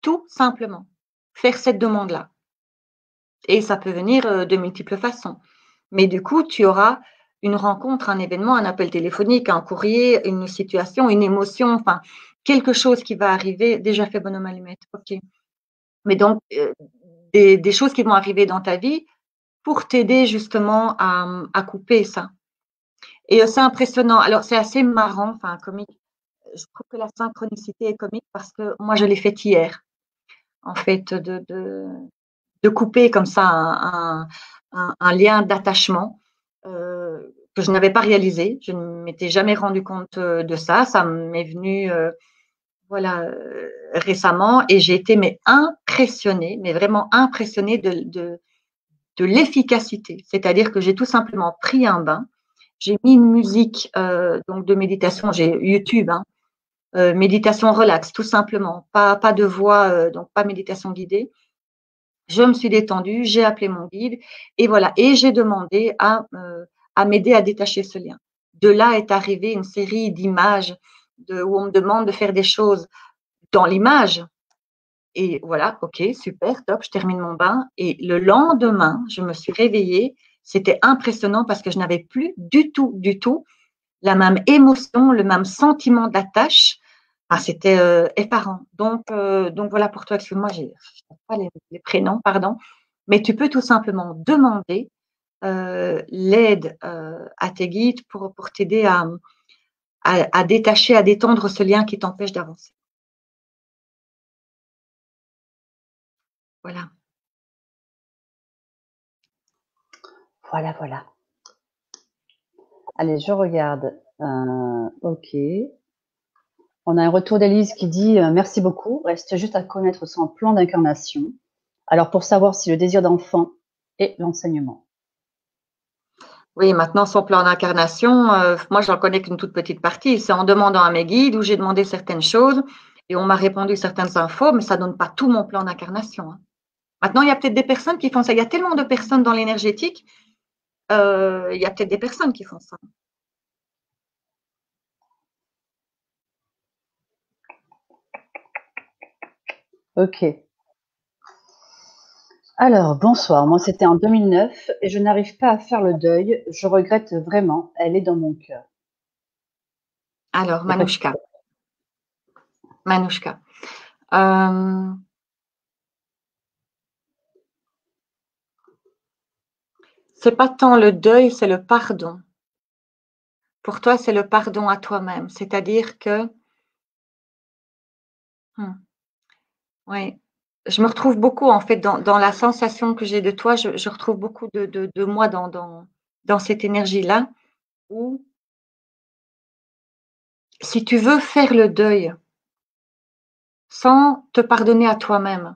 Tout simplement, faire cette demande-là. Et ça peut venir de multiples façons. Mais du coup, tu auras une rencontre, un événement, un appel téléphonique, un courrier, une situation, une émotion, enfin, quelque chose qui va arriver. Déjà fait bonhomme allumette, ok. Mais donc, des choses qui vont arriver dans ta vie pour t'aider justement à couper ça. Et c'est impressionnant. Alors, c'est assez marrant, enfin, comique. Je trouve que la synchronicité est comique parce que moi, je l'ai faite hier, en fait, de couper comme ça un lien d'attachement que je n'avais pas réalisé. Je ne m'étais jamais rendu compte de ça. Ça m'est venu voilà, récemment et j'ai été mais impressionnée, mais vraiment impressionnée de l'efficacité. C'est-à-dire que j'ai tout simplement pris un bain, j'ai mis une musique donc de méditation, j'ai YouTube, méditation relax, tout simplement, pas de voix, donc pas méditation guidée. Je me suis détendue, j'ai appelé mon guide et voilà, et j'ai demandé à m'aider à détacher ce lien. De là est arrivée une série d'images où on me demande de faire des choses dans l'image. Et voilà, ok, super, top, je termine mon bain. Et le lendemain, je me suis réveillée. C'était impressionnant parce que je n'avais plus du tout la même émotion, le même sentiment d'attache. Enfin, c'était effarant. Donc voilà pour toi, excuse-moi, j'ai pas les prénoms, pardon. Mais tu peux tout simplement demander l'aide à tes guides pour t'aider à détacher, à détendre ce lien qui t'empêche d'avancer. Voilà. Voilà, voilà. Allez, je regarde. Ok. On a un retour d'Élise qui dit merci beaucoup. Reste juste à connaître son plan d'incarnation. Alors, pour savoir si le désir d'enfant est l'enseignement. Oui, maintenant, son plan d'incarnation, moi, j'en connais qu'une toute petite partie. C'est en demandant à mes guides où j'ai demandé certaines choses et on m'a répondu certaines infos, mais ça donne pas tout mon plan d'incarnation, hein. Maintenant, il y a peut-être des personnes qui font ça. Il y a tellement de personnes dans l'énergétique, il y a peut-être des personnes qui font ça. Ok. Alors, bonsoir. Moi, c'était en 2009 et je n'arrive pas à faire le deuil. Je regrette vraiment. Elle est dans mon cœur. Alors, Et après, Manouchka. Euh, c'est pas tant le deuil, c'est le pardon. Pour toi, c'est le pardon à toi-même. C'est-à-dire que, oui, je me retrouve beaucoup en fait dans la sensation que j'ai de toi. Je retrouve beaucoup de moi dans cette énergie-là où, si tu veux faire le deuil sans te pardonner à toi-même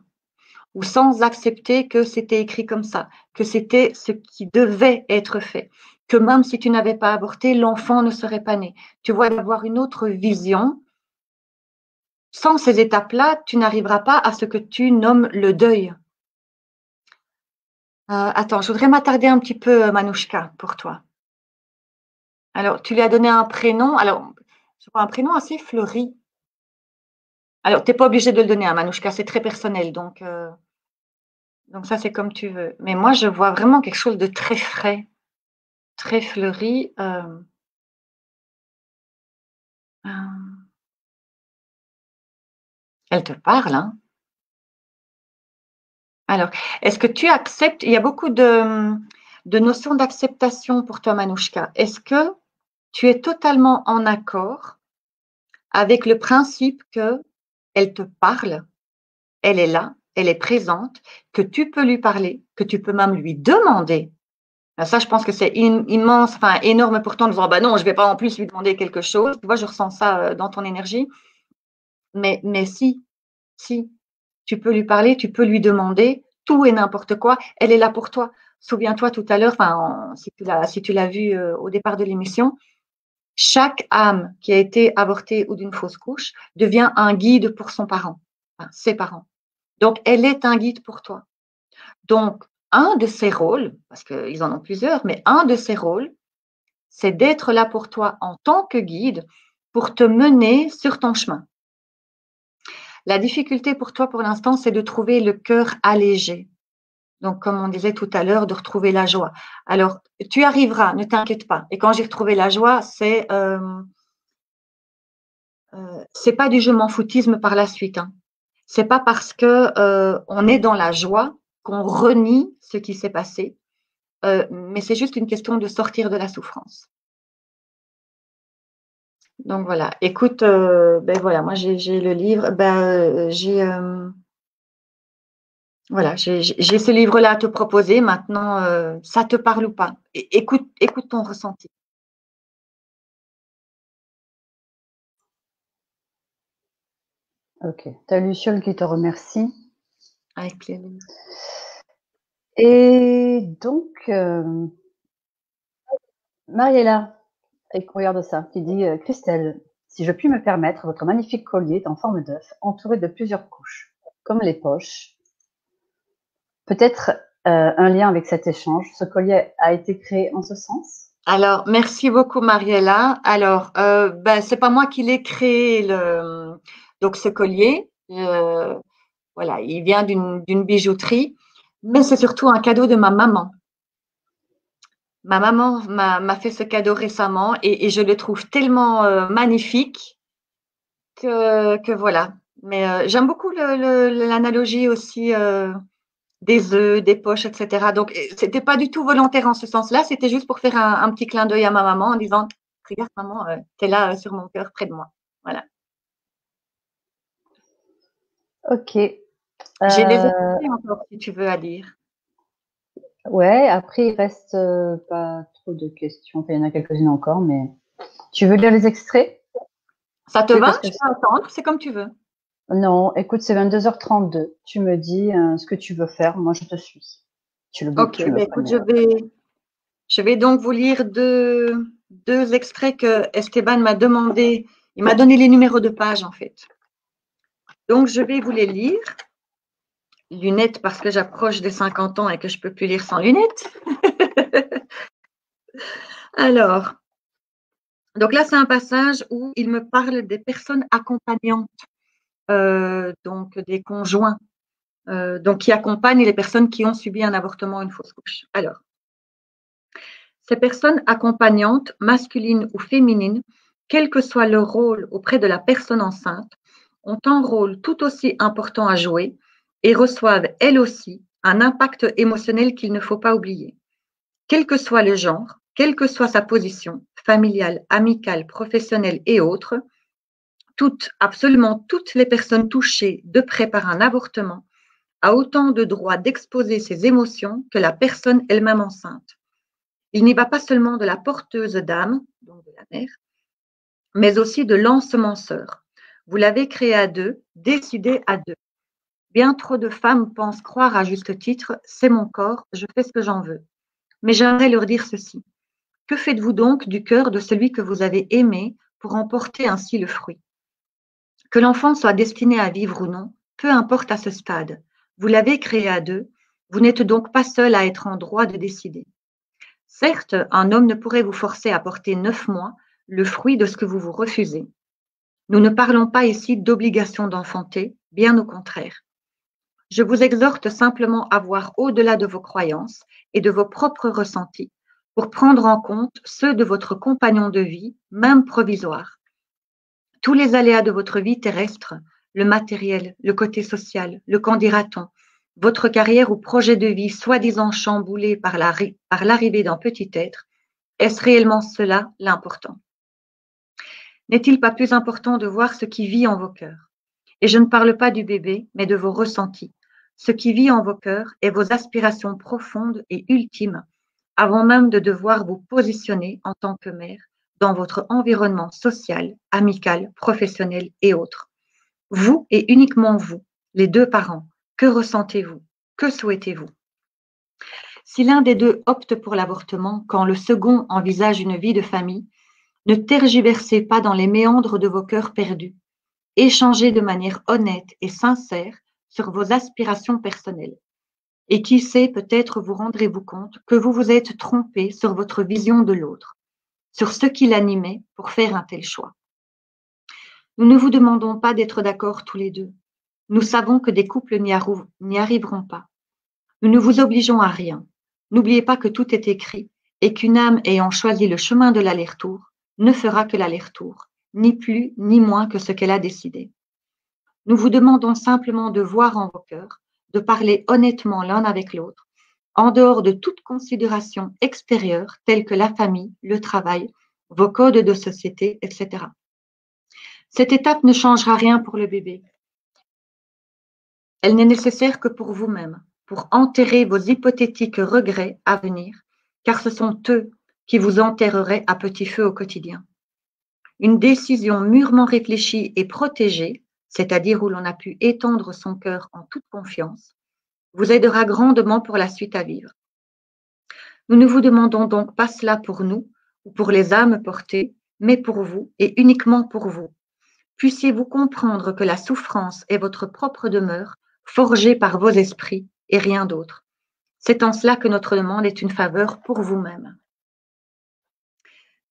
ou sans accepter que c'était écrit comme ça, que c'était ce qui devait être fait, que même si tu n'avais pas avorté, l'enfant ne serait pas né. Tu vois, d'avoir une autre vision. Sans ces étapes-là, tu n'arriveras pas à ce que tu nommes le deuil. Attends, je voudrais m'attarder un petit peu, Manouchka, pour toi. Alors, tu lui as donné un prénom. Alors, je crois un prénom assez fleuri. Alors, tu n'es pas obligé de le donner à Manouchka, c'est très personnel. Donc ça, c'est comme tu veux. Mais moi, je vois vraiment quelque chose de très frais, très fleuri. Elle te parle, hein? Alors, est-ce que tu acceptes? Il y a beaucoup de notions d'acceptation pour toi, Manouchka. Est-ce que tu es totalement en accord avec le principe qu'elle te parle, elle est là, elle est présente, que tu peux lui parler, que tu peux même lui demander. Ça, je pense que c'est immense, enfin énorme pour toi en disant, bah non, je ne vais pas en plus lui demander quelque chose. Tu vois, je ressens ça dans ton énergie. Mais si, tu peux lui parler, tu peux lui demander tout et n'importe quoi. Elle est là pour toi. Souviens-toi tout à l'heure, enfin, si tu l'as vu au départ de l'émission, chaque âme qui a été avortée ou d'une fausse couche devient un guide pour son parent, enfin, ses parents. Donc, elle est un guide pour toi. Donc, un de ses rôles, parce qu'ils en ont plusieurs, mais un de ses rôles, c'est d'être là pour toi en tant que guide pour te mener sur ton chemin. La difficulté pour toi, pour l'instant, c'est de trouver le cœur allégé. Donc, comme on disait tout à l'heure, de retrouver la joie. Alors, tu arriveras, ne t'inquiète pas. Et quand j'ai retrouvé la joie, c'est pas du je m'en foutisme par la suite, hein. C'est pas parce que on est dans la joie qu'on renie ce qui s'est passé, mais c'est juste une question de sortir de la souffrance. Donc voilà. Écoute, ben voilà, moi j'ai le livre, voilà, j'ai ce livre-là à te proposer. Maintenant, ça te parle ou pas? Écoute ton ressenti. ok. Tu as Luciole qui te remercie. Avec plaisir. Et donc, Mariella, regarde ça, qui dit Christelle, si je puis me permettre, votre magnifique collier est en forme d'œuf, entouré de plusieurs couches, comme les poches. Peut-être un lien avec cet échange. Ce collier a été créé en ce sens? Alors, merci beaucoup, Mariella. Alors, c'est pas moi qui l'ai créé, donc ce collier. Voilà, il vient d'une bijouterie, mais c'est surtout un cadeau de ma maman. Ma maman m'a fait ce cadeau récemment et je le trouve tellement magnifique que voilà. Mais j'aime beaucoup l'analogie aussi des œufs, des poches, etc. Donc, c'était pas du tout volontaire en ce sens-là. C'était juste pour faire un petit clin d'œil à ma maman en disant, regarde maman, tu es là sur mon cœur, près de moi. Voilà. Ok. J'ai des extraits encore, si tu veux, à dire. Ouais, après, il reste pas trop de questions. Enfin, il y en a quelques-unes encore, mais tu veux lire les extraits? Ça te Oui, va? parce que Je peux attendre, c'est comme tu veux. non, écoute, c'est 22h32. Tu me dis ce que tu veux faire. Moi, je te suis. Tu le veux, Ok, tu le veux pas, écoute, mais Je vais donc vous lire deux extraits que Esteban m'a demandé. Il m'a donné les numéros de page, en fait. Donc, je vais vous les lire. Lunettes parce que j'approche des 50 ans et que je ne peux plus lire sans lunettes. Alors, donc là, c'est un passage où il me parle des personnes accompagnantes, donc des conjoints, donc qui accompagnent les personnes qui ont subi un avortement ou une fausse couche. Alors, ces personnes accompagnantes, masculines ou féminines, quel que soit leur rôle auprès de la personne enceinte, ont un rôle tout aussi important à jouer et reçoivent elles aussi un impact émotionnel qu'il ne faut pas oublier. Quel que soit le genre, quelle que soit sa position, familiale, amicale, professionnelle et autres, absolument toutes les personnes touchées de près par un avortement a autant de droits d'exposer ses émotions que la personne elle-même enceinte. Il n'y va pas seulement de la porteuse d'âme, donc de la mère, mais aussi de l'ensemenceur. Vous l'avez créé à deux, décidé à deux. Bien trop de femmes pensent croire à juste titre, c'est mon corps, je fais ce que j'en veux. Mais j'aimerais leur dire ceci. Que faites-vous donc du cœur de celui que vous avez aimé pour en porter ainsi le fruit? Que l'enfant soit destiné à vivre ou non, peu importe à ce stade. Vous l'avez créé à deux, vous n'êtes donc pas seul à être en droit de décider. Certes, un homme ne pourrait vous forcer à porter 9 mois le fruit de ce que vous vous refusez. Nous ne parlons pas ici d'obligation d'enfanter, bien au contraire. Je vous exhorte simplement à voir au-delà de vos croyances et de vos propres ressentis pour prendre en compte ceux de votre compagnon de vie, même provisoire. Tous les aléas de votre vie terrestre, le matériel, le côté social, le qu'en dira-t-on, votre carrière ou projet de vie soi-disant chamboulé par l'arrivée d'un petit être, est-ce réellement cela l'important? N'est-il pas plus important de voir ce qui vit en vos cœurs? Et je ne parle pas du bébé, mais de vos ressentis. Ce qui vit en vos cœurs est vos aspirations profondes et ultimes, avant même de devoir vous positionner en tant que mère dans votre environnement social, amical, professionnel et autres. Vous et uniquement vous, les deux parents, que ressentez-vous? Que souhaitez-vous? Si l'un des deux opte pour l'avortement quand le second envisage une vie de famille, ne tergiversez pas dans les méandres de vos cœurs perdus. Échangez de manière honnête et sincère sur vos aspirations personnelles. Et qui sait, peut-être vous rendrez-vous compte que vous vous êtes trompé sur votre vision de l'autre, sur ce qui l'animait pour faire un tel choix. Nous ne vous demandons pas d'être d'accord tous les deux. Nous savons que des couples n'y arriveront pas. Nous ne vous obligeons à rien. N'oubliez pas que tout est écrit et qu'une âme ayant choisi le chemin de l'aller-retour ne fera que l'aller-retour, ni plus ni moins que ce qu'elle a décidé. Nous vous demandons simplement de voir en vos cœurs, de parler honnêtement l'un avec l'autre, en dehors de toute considération extérieure telle que la famille, le travail, vos codes de société, etc. Cette étape ne changera rien pour le bébé. Elle n'est nécessaire que pour vous-même, pour enterrer vos hypothétiques regrets à venir, car ce sont eux qui vous enterreraient à petit feu au quotidien. Une décision mûrement réfléchie et protégée, c'est-à-dire où l'on a pu étendre son cœur en toute confiance, vous aidera grandement pour la suite à vivre. Nous ne vous demandons donc pas cela pour nous ou pour les âmes portées, mais pour vous et uniquement pour vous. Puissiez-vous comprendre que la souffrance est votre propre demeure, forgée par vos esprits et rien d'autre. C'est en cela que notre demande est une faveur pour vous-même.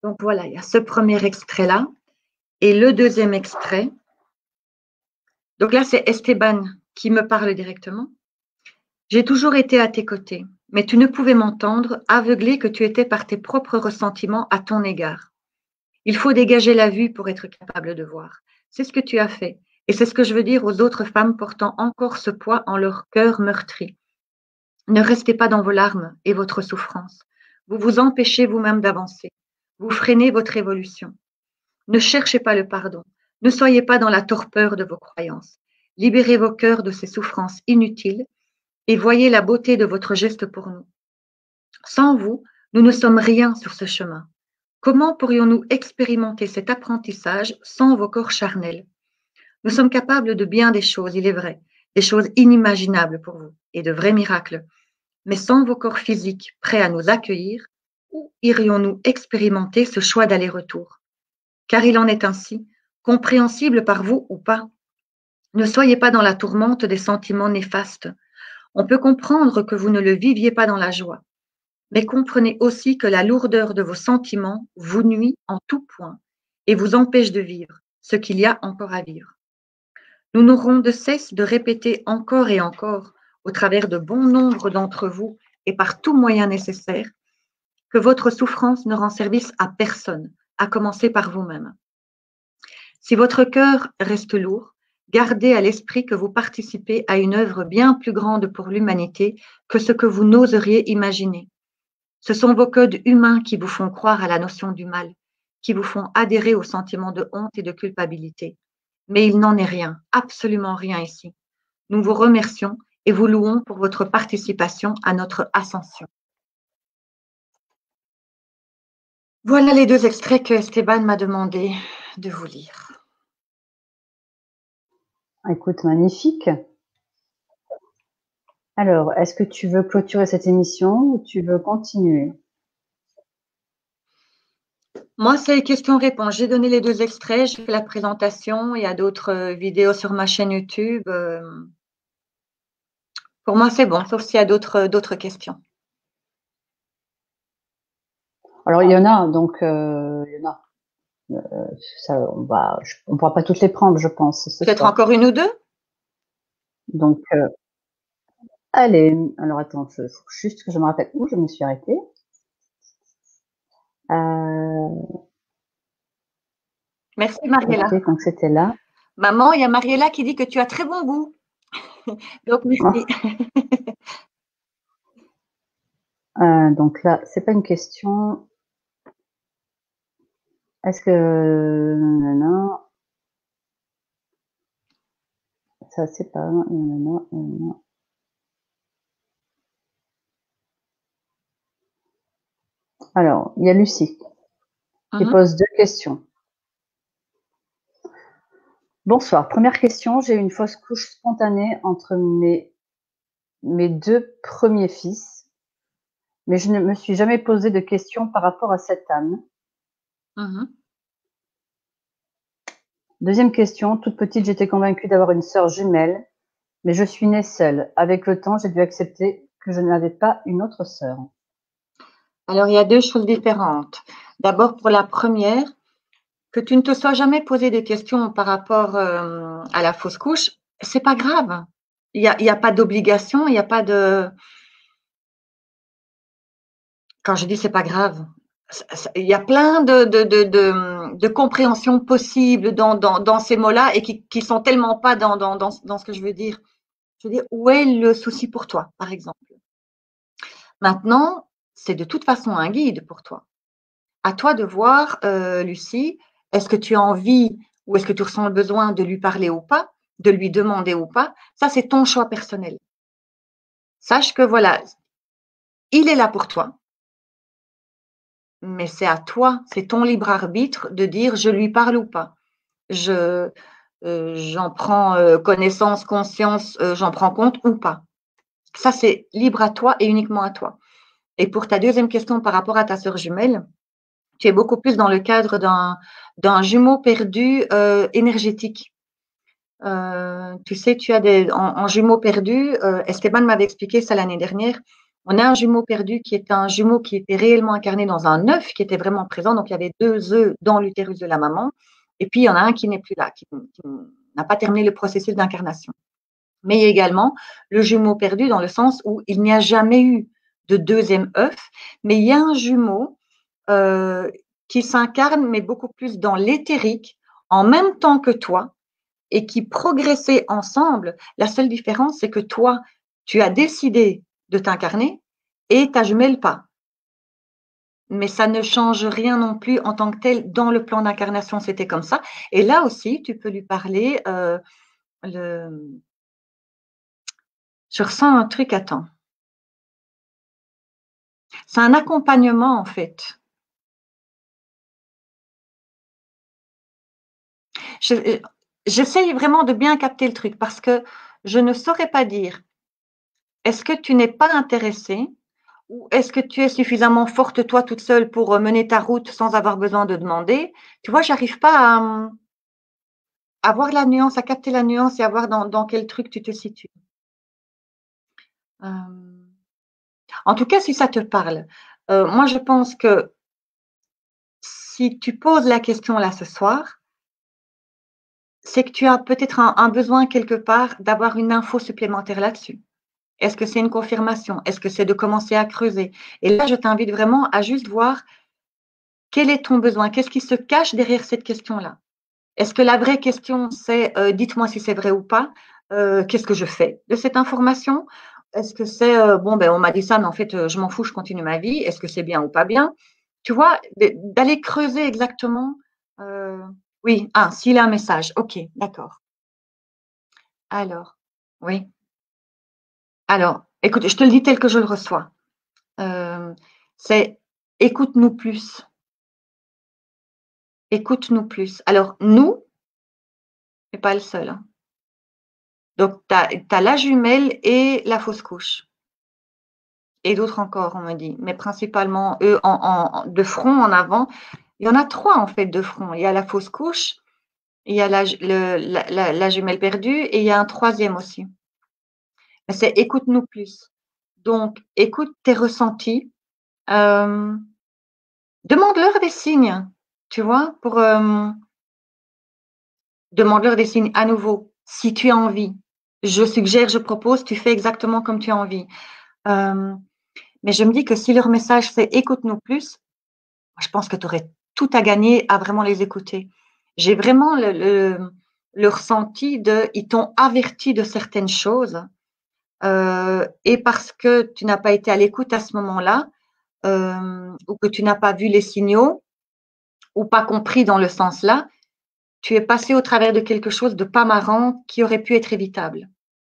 Donc voilà, il y a ce premier extrait-là. Et le deuxième extrait, donc là c'est Esteban qui me parle directement. J'ai toujours été à tes côtés, mais tu ne pouvais m'entendre, aveuglé que tu étais par tes propres ressentiments à ton égard. Il faut dégager la vue pour être capable de voir. C'est ce que tu as fait. Et c'est ce que je veux dire aux autres femmes portant encore ce poids en leur cœur meurtri. Ne restez pas dans vos larmes et votre souffrance. Vous vous empêchez vous-même d'avancer. Vous freinez votre évolution. Ne cherchez pas le pardon. Ne soyez pas dans la torpeur de vos croyances. Libérez vos cœurs de ces souffrances inutiles et voyez la beauté de votre geste pour nous. Sans vous, nous ne sommes rien sur ce chemin. Comment pourrions-nous expérimenter cet apprentissage sans vos corps charnels? Nous sommes capables de bien des choses, il est vrai, des choses inimaginables pour vous et de vrais miracles. Mais sans vos corps physiques prêts à nous accueillir, où irions-nous expérimenter ce choix d'aller-retour? Car il en est ainsi, compréhensible par vous ou pas. Ne soyez pas dans la tourmente des sentiments néfastes. On peut comprendre que vous ne le viviez pas dans la joie, mais comprenez aussi que la lourdeur de vos sentiments vous nuit en tout point et vous empêche de vivre ce qu'il y a encore à vivre. Nous n'aurons de cesse de répéter encore et encore, au travers de bon nombre d'entre vous et par tout moyen nécessaire, que votre souffrance ne rend service à personne, à commencer par vous-même. Si votre cœur reste lourd, gardez à l'esprit que vous participez à une œuvre bien plus grande pour l'humanité que ce que vous n'oseriez imaginer. Ce sont vos codes humains qui vous font croire à la notion du mal, qui vous font adhérer au sentiment de honte et de culpabilité. Mais il n'en est rien, absolument rien ici. Nous vous remercions et vous louons pour votre participation à notre ascension. Voilà les 2 extraits que Esteban m'a demandé de vous lire. Écoute, magnifique. Alors, est-ce que tu veux clôturer cette émission ou tu veux continuer? Moi, c'est questions-réponses. J'ai donné les 2 extraits, j'ai fait la présentation. Il y a d'autres vidéos sur ma chaîne YouTube. Pour moi, c'est bon, sauf s'il y a d'autres questions. Alors, il y en a, donc il y en a. Ça, on pourra pas toutes les prendre, je pense, ce Peut-être soir. encore une ou 2? Donc, allez, alors attends, faut juste que je me rappelle où je me suis arrêtée. Merci Mariella. Ok, donc c'était là. Maman, il y a Mariella qui dit que tu as très bon goût. Donc, merci. Donc là, c'est pas une question. Est-ce que non, ça c'est pas non. Alors, il y a Lucie qui pose 2 questions. Bonsoir. Première question, j'ai eu une fausse couche spontanée entre mes 2 premiers fils, mais je ne me suis jamais posé de questions par rapport à cette âme. Deuxième question, toute petite, j'étais convaincue d'avoir une sœur jumelle, mais je suis née seule. Avec le temps, j'ai dû accepter que je n'avais pas une autre sœur. Alors, il y a 2 choses différentes. D'abord, pour la première, que tu ne te sois jamais posé de questions par rapport à la fausse couche, c'est pas grave. Il y a pas d'obligation, il n'y a pas de… Quand je dis c'est pas grave, il y a plein de compréhensions possibles dans ces mots-là et qui sont tellement pas dans ce que je veux dire. Je veux dire, où est le souci pour toi, par exemple? Maintenant, c'est de toute façon un guide pour toi. À toi de voir, Lucie, est-ce que tu as envie ou est-ce que tu ressens le besoin de lui parler ou pas, de lui demander ou pas? Ça, c'est ton choix personnel. Sache que voilà, il est là pour toi, mais c'est à toi, c'est ton libre arbitre de dire je lui parle ou pas. J'en prends connaissance, conscience, j'en prends compte ou pas. Ça, c'est libre à toi et uniquement à toi. Et pour ta deuxième question par rapport à ta sœur jumelle, tu es beaucoup plus dans le cadre d'un jumeau perdu énergétique. Tu sais, tu as en jumeau perdu, Esteban m'avait expliqué ça l'année dernière. On a un jumeau perdu qui est un jumeau qui était réellement incarné dans un œuf qui était vraiment présent. Donc, il y avait 2 œufs dans l'utérus de la maman. Et puis, il y en a un qui n'est plus là, qui n'a pas terminé le processus d'incarnation. Mais il y a également le jumeau perdu dans le sens où il n'y a jamais eu de deuxième œuf, mais il y a un jumeau qui s'incarne, mais beaucoup plus dans l'éthérique, en même temps que toi, et qui progressaient ensemble. La seule différence, c'est que toi, tu as décidé de t'incarner et ta jumelle pas. Mais ça ne change rien non plus en tant que tel. Dans le plan d'incarnation, c'était comme ça. Et là aussi, tu peux lui parler. Je ressens un truc, attends. C'est un accompagnement, en fait. J'essaye vraiment de bien capter le truc parce que je ne saurais pas dire. Est-ce que tu n'es pas intéressé Ou est-ce que tu es suffisamment forte toi toute seule pour mener ta route sans avoir besoin de demander? Tu vois, j'arrive pas à voir la nuance, à capter la nuance et à voir dans quel truc tu te situes. En tout cas, si ça te parle, moi je pense que si tu poses la question là ce soir, c'est que tu as peut-être un besoin quelque part d'avoir une info supplémentaire là-dessus. Est-ce que c'est une confirmation? Est-ce que c'est de commencer à creuser? Et là, je t'invite vraiment à juste voir quel est ton besoin, qu'est-ce qui se cache derrière cette question-là. Est-ce que la vraie question, c'est dites-moi si c'est vrai ou pas, qu'est-ce que je fais de cette information? Est-ce que c'est bon, ben, on m'a dit ça, mais en fait, je m'en fous, je continue ma vie. Est-ce que c'est bien ou pas bien? Tu vois, d'aller creuser exactement. euh, oui, ah, s'il a un message, ok, d'accord. Alors, oui. Alors, écoute, je te le dis tel que je le reçois. C'est écoute-nous plus. Écoute-nous plus. Alors, nous, c'est pas le seul, hein. Donc, tu as la jumelle et la fausse couche. Et d'autres encore, on me dit. Mais principalement, eux, de front en avant. Il y en a trois, en fait, de front. Il y a la fausse couche, il y a la jumelle perdue et il y a un troisième aussi. C'est écoute-nous plus. Donc, écoute tes ressentis. Demande-leur des signes, tu vois, demande-leur des signes à nouveau, si tu as envie. Je suggère, je propose, tu fais exactement comme tu as envie. Mais je me dis que si leur message c'est écoute-nous plus, je pense que tu aurais tout à gagner à vraiment les écouter. J'ai vraiment le ressenti ils t'ont averti de certaines choses et parce que tu n'as pas été à l'écoute à ce moment-là ou que tu n'as pas vu les signaux ou pas compris dans le sens là, tu es passé au travers de quelque chose de pas marrant qui aurait pu être évitable.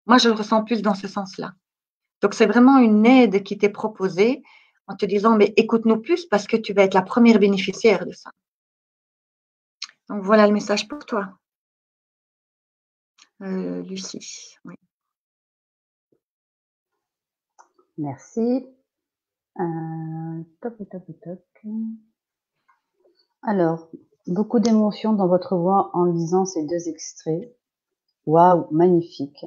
Moi, je le ressens plus dans ce sens-là. Donc, c'est vraiment une aide qui t'est proposée en te disant, mais écoute-nous plus parce que tu vas être la première bénéficiaire de ça. Donc, voilà le message pour toi, Lucie. Oui. Merci. Toc, toc, toc. Alors, beaucoup d'émotions dans votre voix en lisant ces deux extraits. Waouh, magnifique.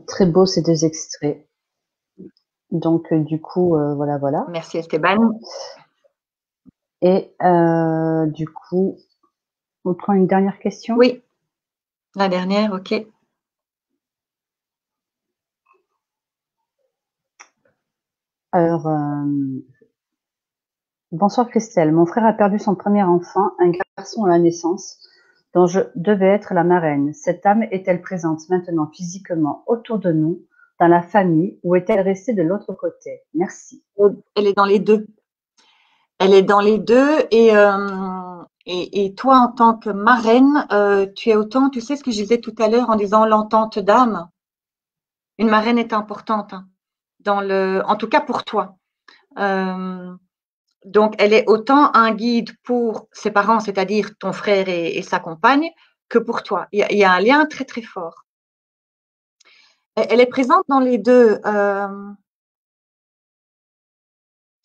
Très beau ces deux extraits. Donc, du coup, voilà. Merci Esteban. Et du coup, on prend une dernière question? Oui, la dernière, ok. Alors, bonsoir Christelle. Mon frère a perdu son premier enfant, un garçon à la naissance, dont je devais être la marraine. Cette âme est-elle présente maintenant physiquement autour de nous, dans la famille, ou est-elle restée de l'autre côté? Merci. Elle est dans les deux. Elle est dans les deux et toi, en tant que marraine, tu es autant, tu sais ce que je disais tout à l'heure en disant l'entente d'âme. Une marraine est importante hein, en tout cas pour toi. Donc, elle est autant un guide pour ses parents, c'est-à-dire ton frère et sa compagne, que pour toi. Il y a un lien très, très fort. Elle est présente dans les deux.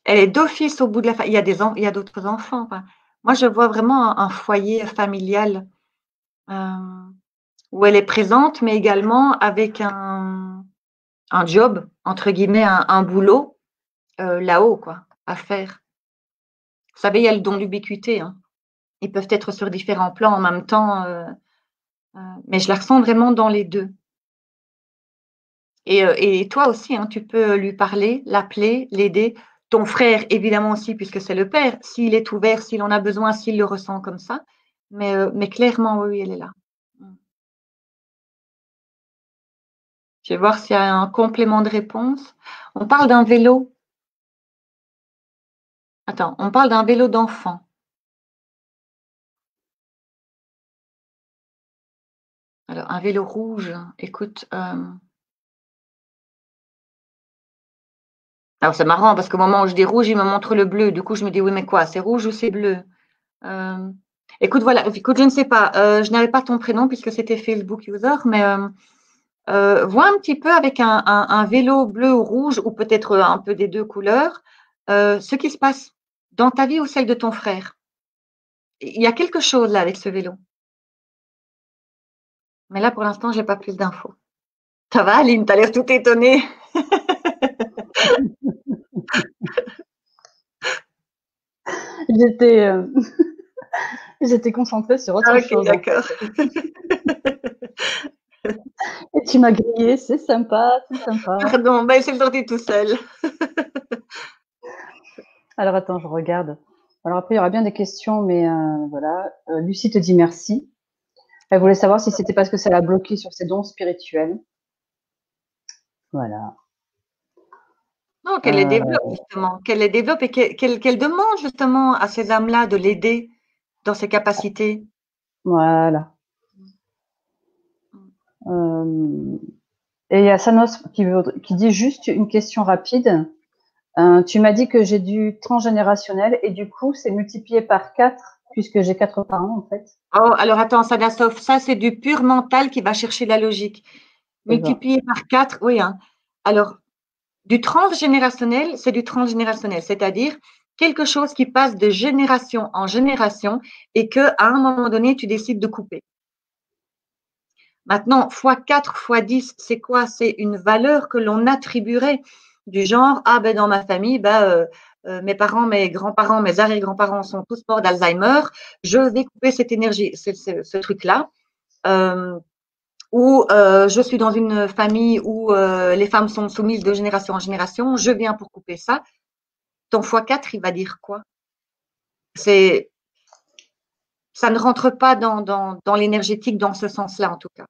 Elle est d'office au bout de la famille. Il y a d'autres enfants. Enfin, moi, je vois vraiment un foyer familial où elle est présente, mais également avec un job, entre guillemets, un boulot là-haut, quoi, à faire. Vous savez, il y a le don d'ubiquité. Hein. Ils peuvent être sur différents plans en même temps, mais je la ressens vraiment dans les deux. Et toi aussi, hein, tu peux lui parler, l'appeler, l'aider. Ton frère, évidemment aussi, puisque c'est le père, s'il est ouvert, s'il en a besoin, s'il le ressent comme ça. Mais clairement, oui, elle est là. Je vais voir s'il y a un complément de réponse. On parle d'un vélo. Attends, on parle d'un vélo d'enfant. Alors, un vélo rouge, écoute. Alors, c'est marrant parce qu'au moment où je dis rouge, il me montre le bleu. Du coup, je me dis, oui, mais quoi, c'est rouge ou c'est bleu? Écoute, voilà, écoute, je ne sais pas. Je n'avais pas ton prénom puisque c'était Facebook User, mais vois un petit peu avec un vélo bleu ou rouge, ou peut-être un peu des deux couleurs, ce qui se passe dans ta vie ou celle de ton frère. Il y a quelque chose là avec ce vélo. Mais là, pour l'instant, j'ai pas plus d'infos. Ça va, Aline, t'as l'air tout étonnée. J'étais j'étais concentrée sur Ah, autre ok, chose, en d'accord. fait. Et tu m'as grillé, c'est sympa, c'est sympa. Pardon, ben, c'est sorti tout seul. Alors attends, je regarde. Alors après, il y aura bien des questions, mais voilà. Lucie te dit merci. Elle voulait savoir si c'était parce que ça l'a bloqué sur ses dons spirituels. Voilà. Non, qu'elle les développe Euh, justement, qu'elle les développe et qu'elle demande justement à ces âmes-là de l'aider dans ses capacités. voilà. Euh, et il y a Sanos qui dit juste une question rapide. Tu m'as dit que j'ai du transgénérationnel et du coup, c'est multiplié par 4 puisque j'ai 4 parents en fait. Oh, alors attends, ça c'est du pur mental qui va chercher la logique. C'est ça. Multiplié par 4, oui, hein. Alors, du transgénérationnel, c'est du transgénérationnel, c'est-à-dire quelque chose qui passe de génération en génération et que à un moment donné, tu décides de couper. Maintenant, x4, x10, c'est quoi? C'est une valeur que l'on attribuerait du genre, ah ben dans ma famille, mes parents, mes grands-parents, mes arrière-grands-parents sont tous morts d'Alzheimer, je vais couper cette énergie, ce truc-là. Ou je suis dans une famille où les femmes sont soumises de génération en génération, je viens pour couper ça. Ton x4, il va dire quoi? C'est, ça ne rentre pas dans l'énergétique dans ce sens-là, en tout cas.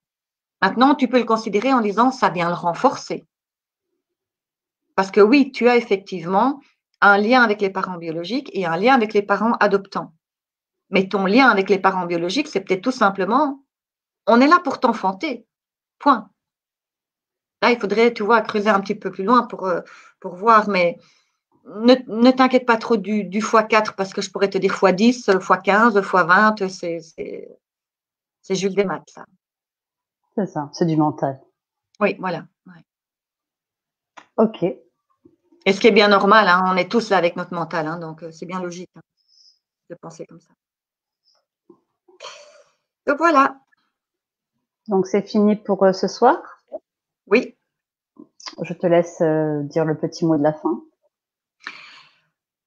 Maintenant, tu peux le considérer en disant ça vient le renforcer. Parce que oui, tu as effectivement un lien avec les parents biologiques et un lien avec les parents adoptants. Mais ton lien avec les parents biologiques, c'est peut-être tout simplement, on est là pour t'enfanter. Point. Là, il faudrait, tu vois, creuser un petit peu plus loin pour voir, mais ne t'inquiète pas trop du x4 parce que je pourrais te dire x10, x15, x20, c'est Jules Desmaths, ça. C'est ça. C'est du mental. Oui, voilà. Ouais. Ok. Et ce qui est bien normal, hein, on est tous là avec notre mental, hein, donc c'est bien logique hein, de penser comme ça. Donc voilà. Donc c'est fini pour ce soir. Oui. Je te laisse dire le petit mot de la fin.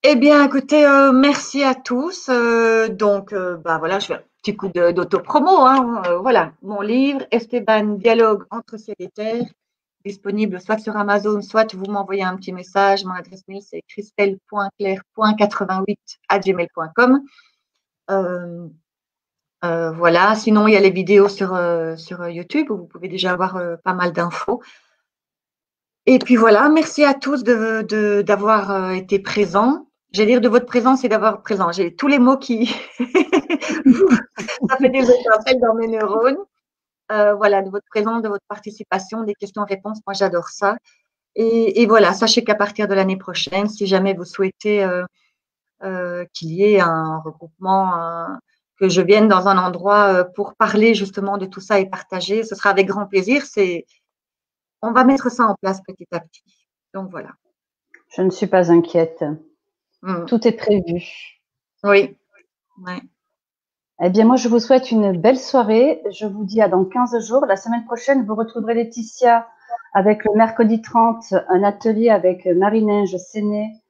Eh bien, écoutez, merci à tous. Voilà, je fais un petit coup d'autopromo. Hein, voilà, mon livre, Esteban, Dialogue entre ciel et terre, disponible soit sur Amazon, soit vous m'envoyez un petit message. Mon adresse mail, c'est christelle.claire.88@gmail.com. Voilà, sinon, il y a les vidéos sur YouTube où vous pouvez déjà avoir pas mal d'infos. Et puis voilà, merci à tous d'avoir été présents. J'allais dire de votre présence et d'avoir présent. J'ai tous les mots qui, ça fait des étincelles dans mes neurones. Voilà, de votre présence, de votre participation, des questions-réponses. Moi, j'adore ça. Et voilà, sachez qu'à partir de l'année prochaine, si jamais vous souhaitez qu'il y ait un regroupement, que je vienne dans un endroit pour parler justement de tout ça et partager, ce sera avec grand plaisir. On va mettre ça en place petit à petit. Donc voilà. Je ne suis pas inquiète. Tout est prévu. Oui. Ouais. Eh bien, moi, je vous souhaite une belle soirée. Je vous dis à dans 15 jours. La semaine prochaine, vous retrouverez Laetitia avec le mercredi 30, un atelier avec Marie-Neige Séné.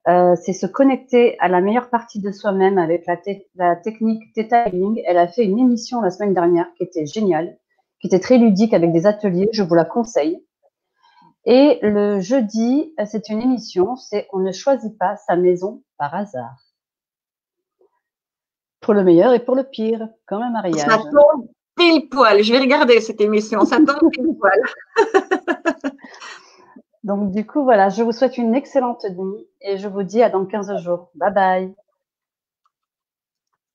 C'est se connecter à la meilleure partie de soi-même avec la technique Theta Healing. Elle a fait une émission la semaine dernière qui était géniale, qui était très ludique avec des ateliers. Je vous la conseille. Et le jeudi, c'est une émission, c'est On ne choisit pas sa maison par hasard. Pour le meilleur et pour le pire, comme un mariage. Ça tombe pile poil. Je vais regarder cette émission. Ça tombe pile poil. Donc, du coup, voilà, je vous souhaite une excellente nuit et je vous dis à dans 15 jours. Bye bye.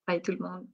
Bye tout le monde.